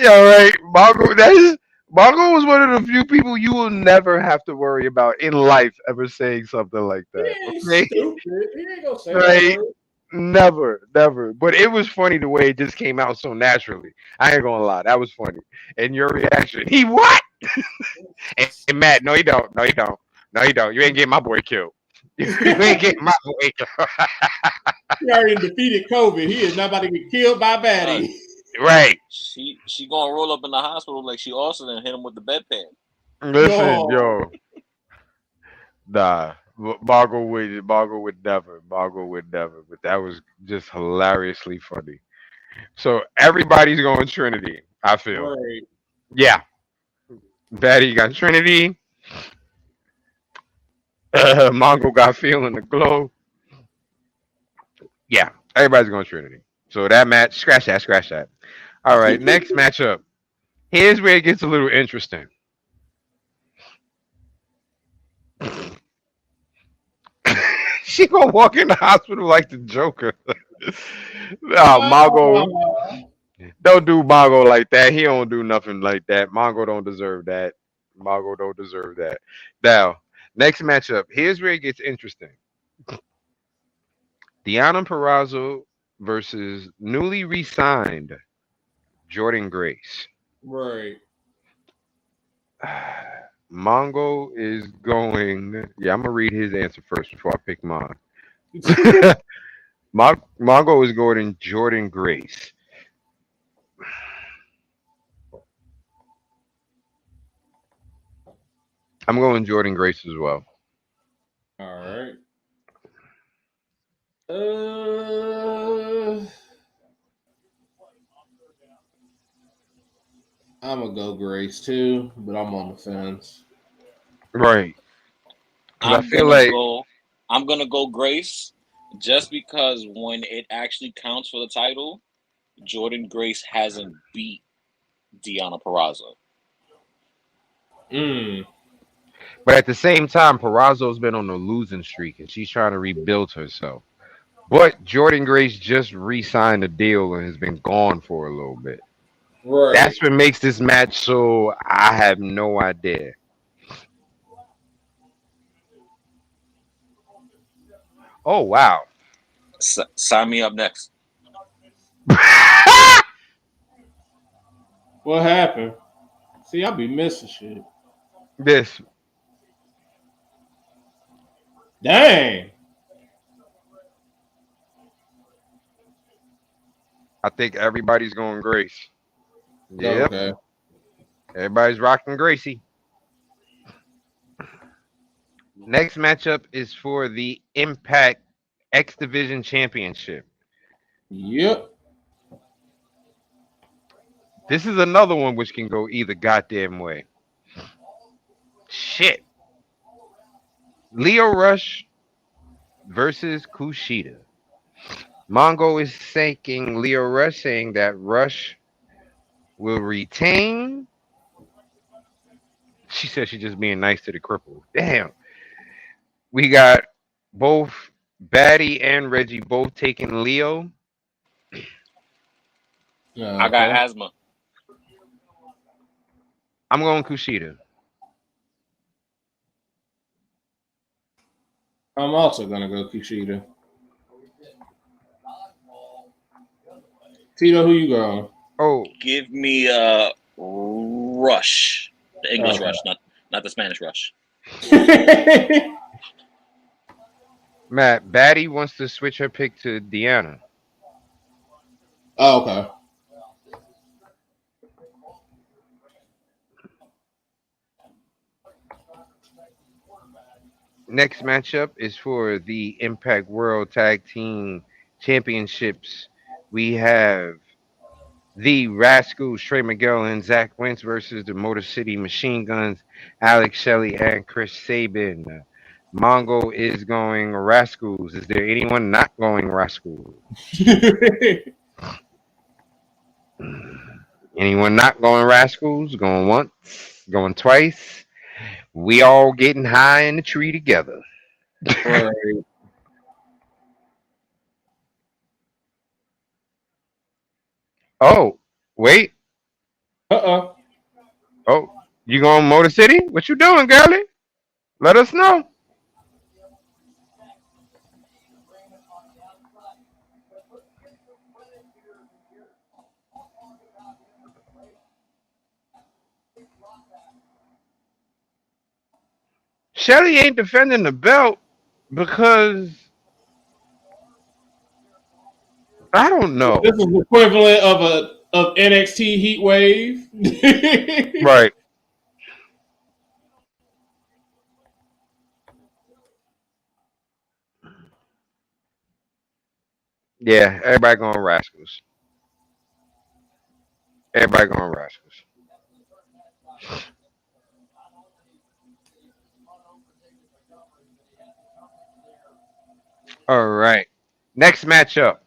All right, Mongo. Mongo was one of the few people you will never have to worry about in life ever saying something like He that. ain't Okay, stupid. He ain't gonna say that right? word. Never, never. But it was funny the way it just came out so naturally. I ain't gonna lie, that was funny. And your reaction, he what? And Matt, no, you don't. No, you don't. No, you don't. You ain't getting my boy killed. You ain't getting my boy killed. He already defeated COVID. He is not about to get killed by baddie. Right. She gonna roll up in the hospital like she Austin and hit him with the bedpan. Listen, No. yo. Nah, Margo would never. Margo would never. But that was just hilariously funny. So everybody's going Trinity. I feel. Right. Yeah, Batty got Trinity. Mongo got feeling the glow. Yeah, everybody's going Trinity. So that match, scratch that, scratch that. All right, next matchup. Here's where it gets a little interesting. She gonna walk in the hospital like the Joker. Mongo, don't do Mongo like that. He don't do nothing like that. Mongo don't deserve that. Mongo don't deserve that. Now, next matchup. Here's where it gets interesting. Deanna Perrazzo versus newly re-signed Jordan Grace. Right. Mongo is going. Yeah, I'm gonna read his answer first before I pick mine. Mongo is going Jordan Grace. I'm going Jordan Grace as well. All right. Uh, I'm gonna go Grace too, but I'm on the fence. Right. Because I I'm feel gonna like go. I'm gonna go Grace, just because when it actually counts for the title, Jordan Grace hasn't beat Deonna Purrazzo. Mm. but at the same time, Perazzo's been on a losing streak and she's trying to rebuild herself. But Jordan Grace just re-signed a deal and has been gone for a little bit. Right. That's what makes this match so I have no idea. Oh wow. Sign me up next. What happened? See, I be missing shit. This Dang. I think everybody's going Grace. Yep. Okay. Everybody's rocking Gracie. Next matchup is for the Impact X Division Championship. Yep. This is another one which can go either goddamn way. Shit. Leo Rush versus Kushida. Mongo is thanking Leo Rush, saying that Rush will retain. She said she's just being nice to the cripple. Damn. We got both Batty and Reggie both taking Leo. Yeah, I got okay. asthma. I'm going Kushida. I'm also gonna go Kushida. Tito, who you going? Oh, Give me Rush, the English Okay. Rush, not the Spanish Rush. Matt, Batty wants to switch her pick to Deanna. Oh, okay. Next matchup is for the Impact World Tag Team Championships. We have the Rascals, Trey Miguel and Zach Wentz versus the Motor City Machine Guns, Alex Shelley and Chris Sabin. Mongo is going Rascals. Is there anyone not going Rascals? Anyone not going Rascals? Going once? Going twice? We all getting high in the tree together. Right. Oh, wait. Uh-oh. Oh, you going Motor City? What you doing, girlie? Let us know. Shelly ain't defending the belt because I don't know. This is the equivalent of NXT Heat Wave. Right. Yeah, everybody going Rascals. Everybody going Rascals. All right. Next matchup.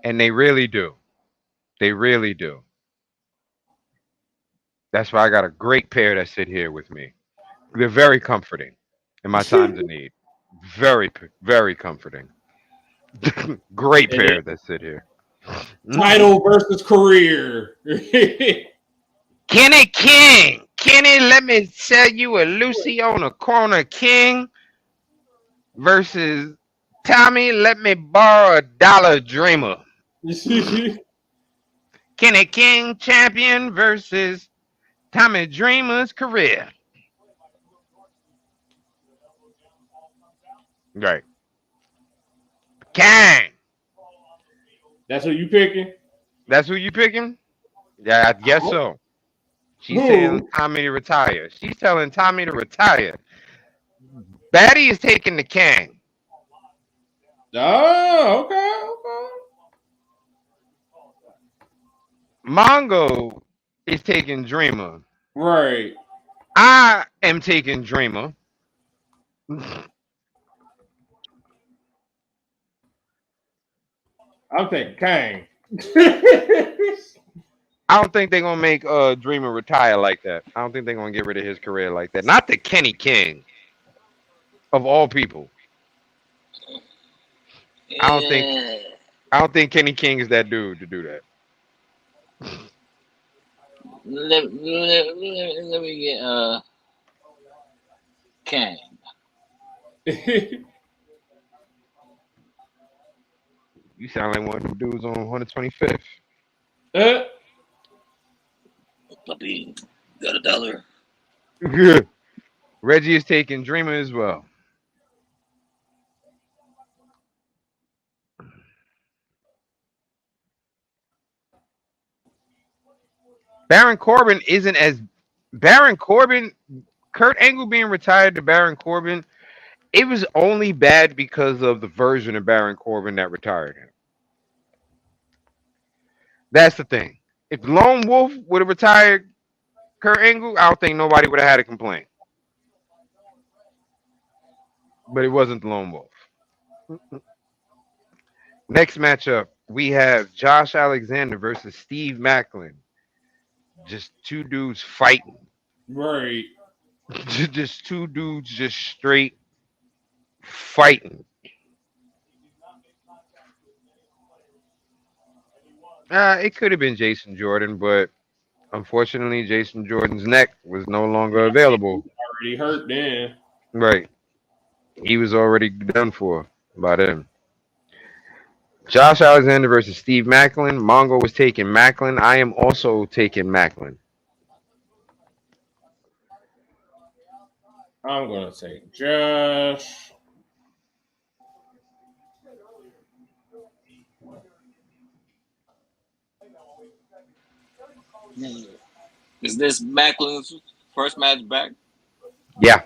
And they really do. They really do. That's why I got a great pair that sit here with me. They're very comforting in my times of need. Very, very comforting. Great pair that sit here. Title versus career. Kenny King. Kenny, let me sell you a Lucy on a corner King versus Tommy, let me borrow a Dollar Dreamer. Kenny King champion versus Tommy Dreamer's career. Right. King. That's who you picking? That's who you picking? Yeah, I guess so. She's telling Tommy to retire. She's telling Tommy to retire. Batty is taking the King. Oh, okay. Mongo is taking Dreamer. Right. I am taking Dreamer. I I'm taking Kang. don't think they're gonna make Dreamer retire like that. I don't think they're gonna get rid of his career like that. Not the Kenny King of all people. I don't think Eh, I don't think Kenny King is that dude to do that. let me get Kang. You sound like one of the dudes on 125th. uh, Puppy, got $1. Reggie is taking Dreamer as well. Baron Corbin isn't as Baron Corbin. Kurt Angle being retired to Baron Corbin. It was only bad because of the version of Baron Corbin that retired him. That's the thing. If Lone Wolf would have retired Kurt Angle, I don't think nobody would have had a complaint. But it wasn't Lone Wolf. Next matchup, we have Josh Alexander versus Steve Macklin. Just two dudes fighting. right. Just two dudes just straight fighting. It could have been Jason Jordan, but unfortunately, Jason Jordan's neck was no longer available. Already hurt then. Right. He was already done for by then. Josh Alexander versus Steve Macklin. Mongo was taking Macklin. I am also taking Macklin. I'm gonna take Josh. Is this Macklin's first match back? Yeah.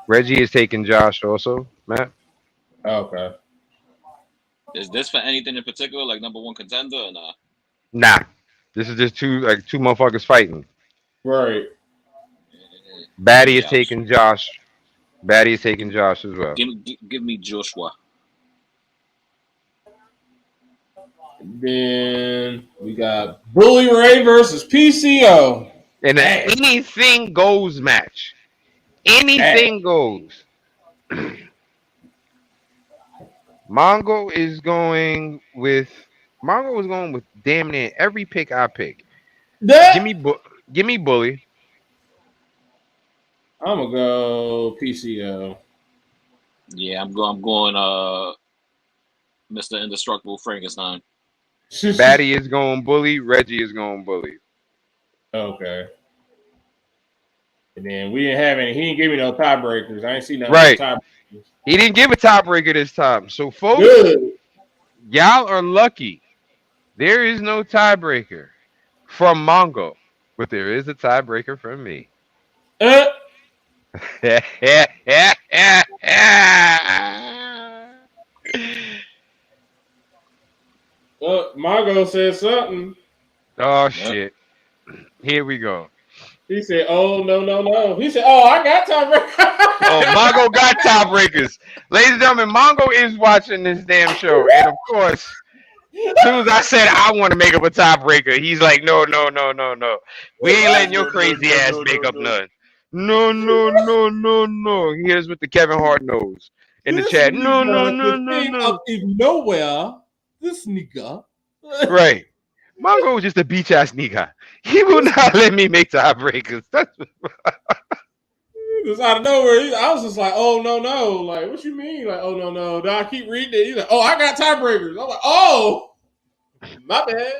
Reggie is taking Josh also, Matt. Okay. Is this for anything in particular, like number one contender or not? Nah. This is just two motherfuckers fighting. Right. Batty is Josh. taking Josh. Batty is taking Josh as well. Give me Joshua. Then we got Bully Ray versus PCO. In an anything goes match. Anything goes. Mongo is going with damn near every pick I pick. Give me Bully. I'm gonna go PCO. Yeah, I'm going. Mr. Indestructible Frankenstein. Batty is going Bully. Reggie is going Bully. Okay. And then we didn't have any. He didn't give me no tiebreakers. I ain't seen no Right. tiebreakers. He didn't give a tiebreaker this time. So, folks, Good. y'all are lucky. There is no tiebreaker from Mongo, but there is a tiebreaker from me. Margo said something. Oh, shit. Here we go. He said, "Oh no." He said, "Oh, I got tiebreakers." Oh, Mongo got tiebreakers. Ladies and gentlemen, Mongo is watching this damn show. And, of course, as soon as I said I want to make up a tiebreaker, he's like, no. We ain't letting your crazy ass make up none. No. Here's what the Kevin Hart knows in the chat. No. Out of nowhere, this nigga. Right. Mongo is just a beach ass nigga. He will not let me make tiebreakers. Just out of nowhere, I was just like, "Oh no!" Like, what you mean? Like, "Oh no!" Then I keep reading it. He's like, "Oh, I got tiebreakers." I'm like, "Oh, my bad."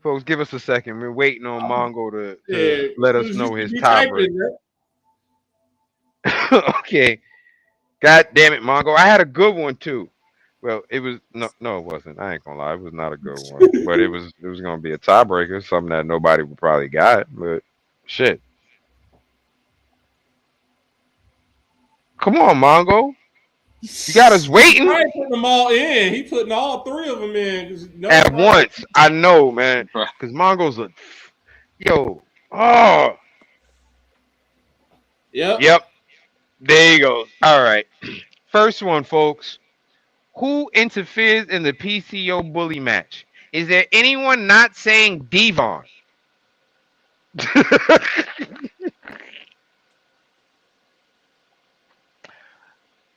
Folks, give us a second. We're waiting on Mongo to Yeah, let us know his he tiebreaker. Okay. God damn it, Mongo. I had a good one too. Well, it was no, it wasn't. I ain't gonna lie, it was not a good one. But it was gonna be a tiebreaker, something that nobody would probably got. But shit, come on, Mongo. You got us waiting I ain't putting them all in. He putting all three of them in. 'Cause at nobody. once. I know, man. Bruh. Because Mongo's a yo. Oh, Yep. yep. There you go. All right. First one, folks. Who interferes in the PCO bully match? Is there anyone not saying Devon?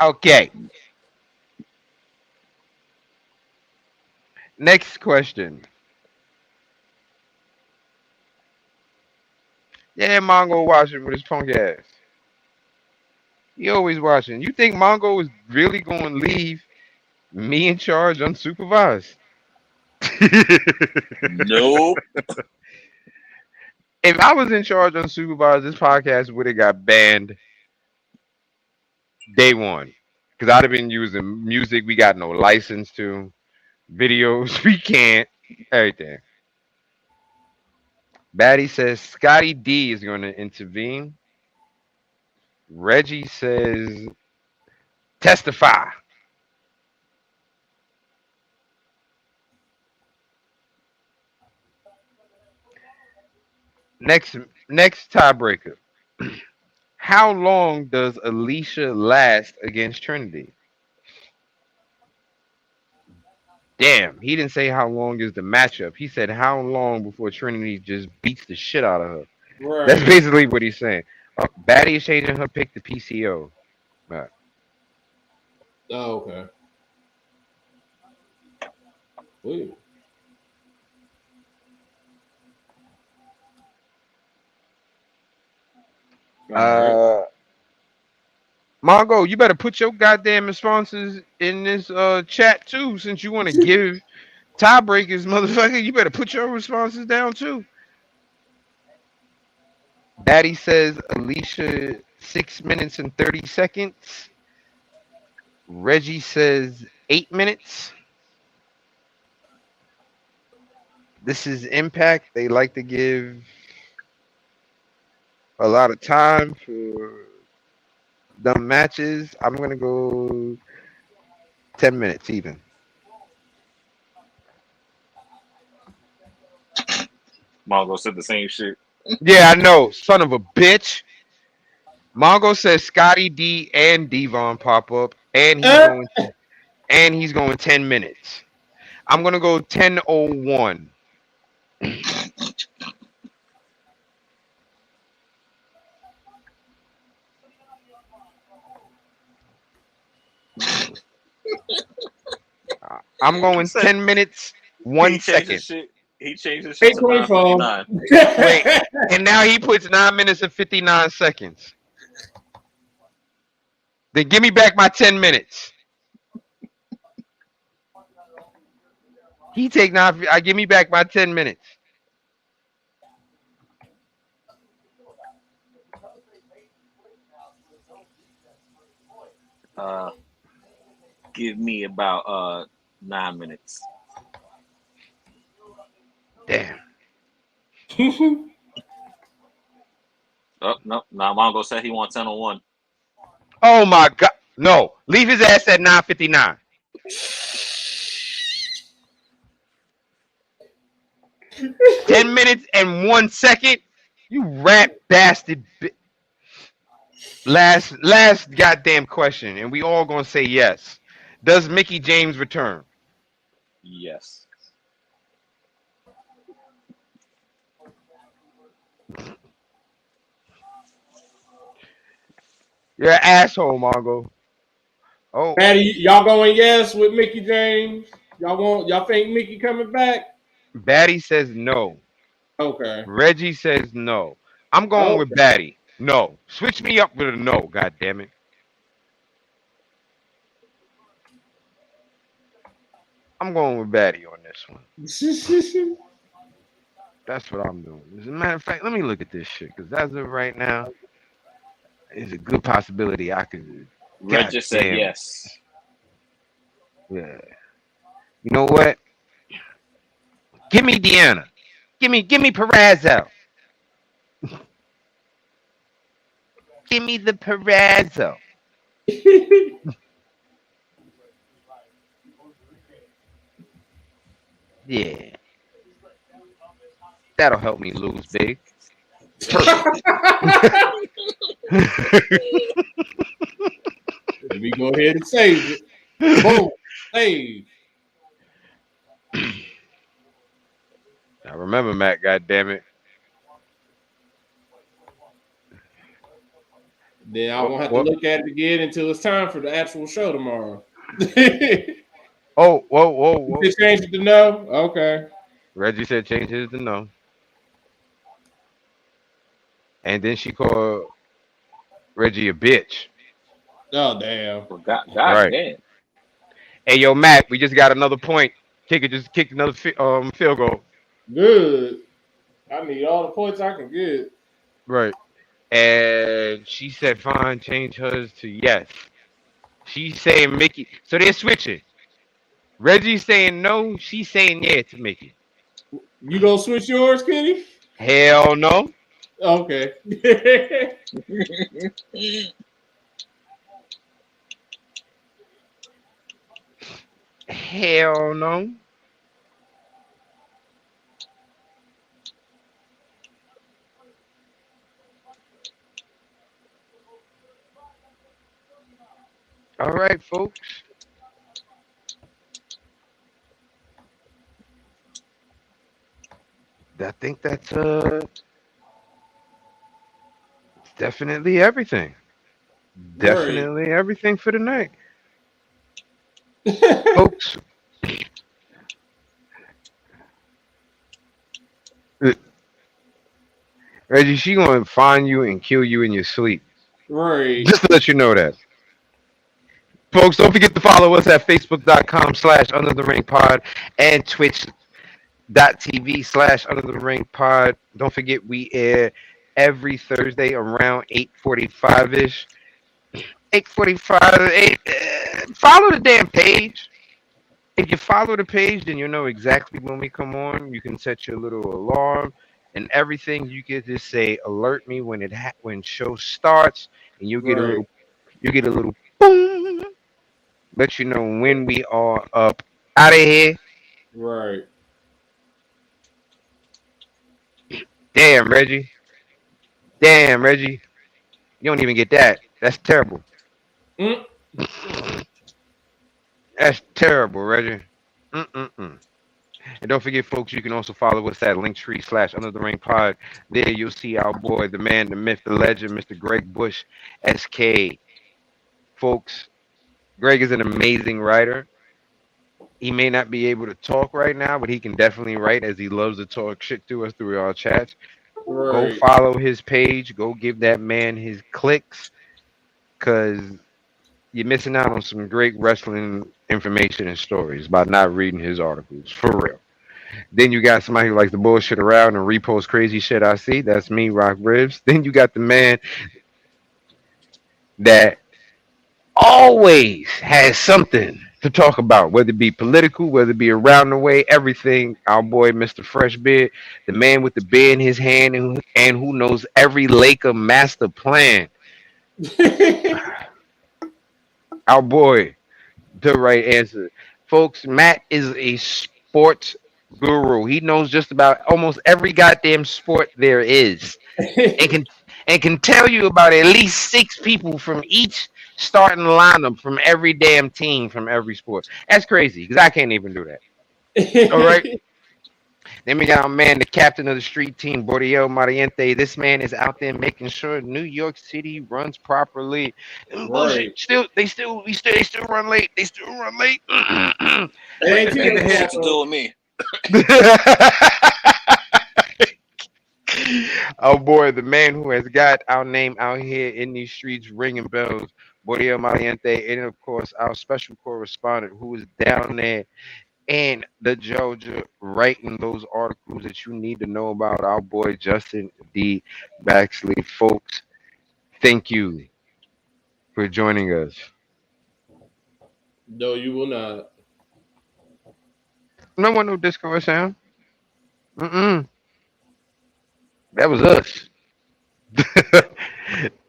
Okay. Next question. Yeah, Mongo watching with his punk ass. He always watching. You think Mongo is really going to leave me in charge unsupervised? Nope. If I was in charge unsupervised, this podcast would have got banned day one. Because I'd have been using music we got no license to, videos we can't, everything. Batty says Scotty D is going to intervene. Reggie says testify. Next tiebreaker. How long does Alicia last against Trinity? Damn, he didn't say how long is the matchup. He said how long before Trinity just beats the shit out of her. That's Right. basically what he's saying. Batty is changing her pick to PCO. Right. Oh, okay. Wait. All right. Uh, Mongo, you better put your goddamn responses in this chat too, since you want to give tiebreakers, motherfucker. You better put your responses down too. Batty says Alicia 6 minutes and 30 seconds. Reggie says 8 minutes. This is Impact. They like to give a lot of time for dumb matches. I'm gonna go 10 minutes even. Mongo said the same shit. Yeah, I know. Son of a bitch. Mongo says Scotty D and Devon pop up, and Uh, he's going 10 minutes. I'm gonna go 10:01. I'm He going said 10 minutes, he one changed his second. shit. He changed his shit to 8:24. 9:59. Wait, and now he puts 9 minutes and 59 seconds. Then give me back my 10 minutes. He take nine. I give me back my 10 minutes. Uh, give me about 9 minutes. Damn. Oh no, now Mongo said he wants 10:01. Oh my god. No, leave his ass at 9:59. 10 minutes and 1 second. You rat bastard. Last goddamn question, and we all gonna say yes. Does Mickey James return? Yes. You're an asshole, Mongo. Oh, Patty, y'all going yes with Mickey James? Y'all think Mickey coming back? Batty says no. Okay. Reggie says no. I'm going with Okay. Batty. No. Switch me up with a no, god damn it. I'm going with Batty on this one. That's what I'm doing. As a matter of fact, let me look at this shit, because as of right now, it's a good possibility I could. Red God just said damn. yes. Yeah. You know what? Give me Deanna. Give me Perez out. Give me the Perez out. Yeah, that'll help me lose big. Perfect. Let me go ahead and save it. Boom, save. I remember Matt. God damn it. Then I What? won't have to What? look at it again until it's time for the actual show tomorrow. They Oh, whoa, whoa, whoa. changed it to no. Okay. Reggie said change his to no, and then she called Reggie a bitch. Oh damn. Well, God Right. damn. Hey, yo, Matt, we just got another point. Kicker just kicked another field goal. Good. I need all the points I can get. Right. And she said, fine, change hers to yes. She's saying Mickey. So they're switching. Reggie's saying no. She's saying yeah to Mickey. You gonna switch yours, Kenny? Hell no. Okay. Hell no. All right, folks. I think that's definitely everything. Right. Definitely everything for the night. Folks, uh, Reggie, she gonna find you and kill you in your sleep. Right. Just to let you know that. Folks, don't forget to follow us at facebook.com/ under the ring pod and twitch.tv/ under the ring pod. Don't forget we air every Thursday around 8:45 ish. 8:45. Follow the damn page. If you follow the page, then you'll know exactly when we come on. You can set your little alarm and everything. You can just say alert me when when show starts, and Right. you get a little boom, let you know when we are up out of here. Right. Damn, Reggie. Damn, Reggie. You don't even get that. That's terrible. Mm. That's terrible, Reggie. Mm-mm-mm. And don't forget, folks, you can also follow us at Linktree / Under the Ring Pod. There you'll see our boy, the man, the myth, the legend, Mr. Greg Bush, SK. Folks, Greg is an amazing writer. He may not be able to talk right now, but he can definitely write as he loves to talk shit to us through our chats. Go Right. follow his page. Go give that man his clicks because you're missing out on some great wrestling information and stories by not reading his articles. For real. Then you got somebody who likes to bullshit around and repost crazy shit I see. That's me, Rock Ribs. Then you got the man that always has something to talk about, whether it be political, whether it be around the way, everything. Our boy, Mr. Freshbeard, the man with the beer in his hand and who knows every Laker master plan. Our boy, the right answer. Folks, Matt is a sports guru. He knows just about almost every goddamn sport there is. And can tell you about at least 6 people from each starting lineup from every damn team from every sport. That's crazy because I can't even do that. All right. Then we got our man, the captain of the street team, Bordio Mariente. This man is out there making sure New York City runs properly. And bullshit. Right. They still run late. They still run late. It But ain't the too man Ain't much shit that to though. do with me. Oh boy, the man who has got our name out here in these streets ringing bells, Bordio Mariente, and of course our special correspondent who is down there in the Georgia writing those articles that you need to know about our boy Justin D. Baxley. Folks, thank you for joining us. No, you will not. No one no Discord sound. Mm-mm. That was us.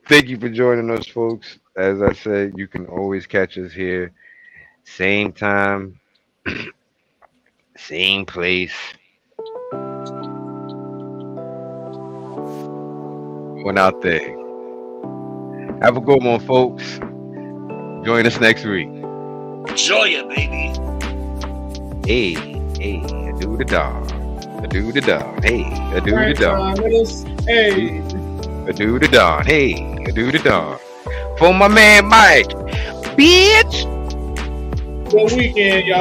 Thank you for joining us, folks. As I said, you can always catch us here Same time, same place. Going out there. Have a good one, folks. Join us next week. Enjoy it, baby. Hey, I do the dog. I do the dog. Hey, I do the dog. Hey, I do the dog. Hey, I do the dog. For my man Mike. Bitch. good weekend, y'all.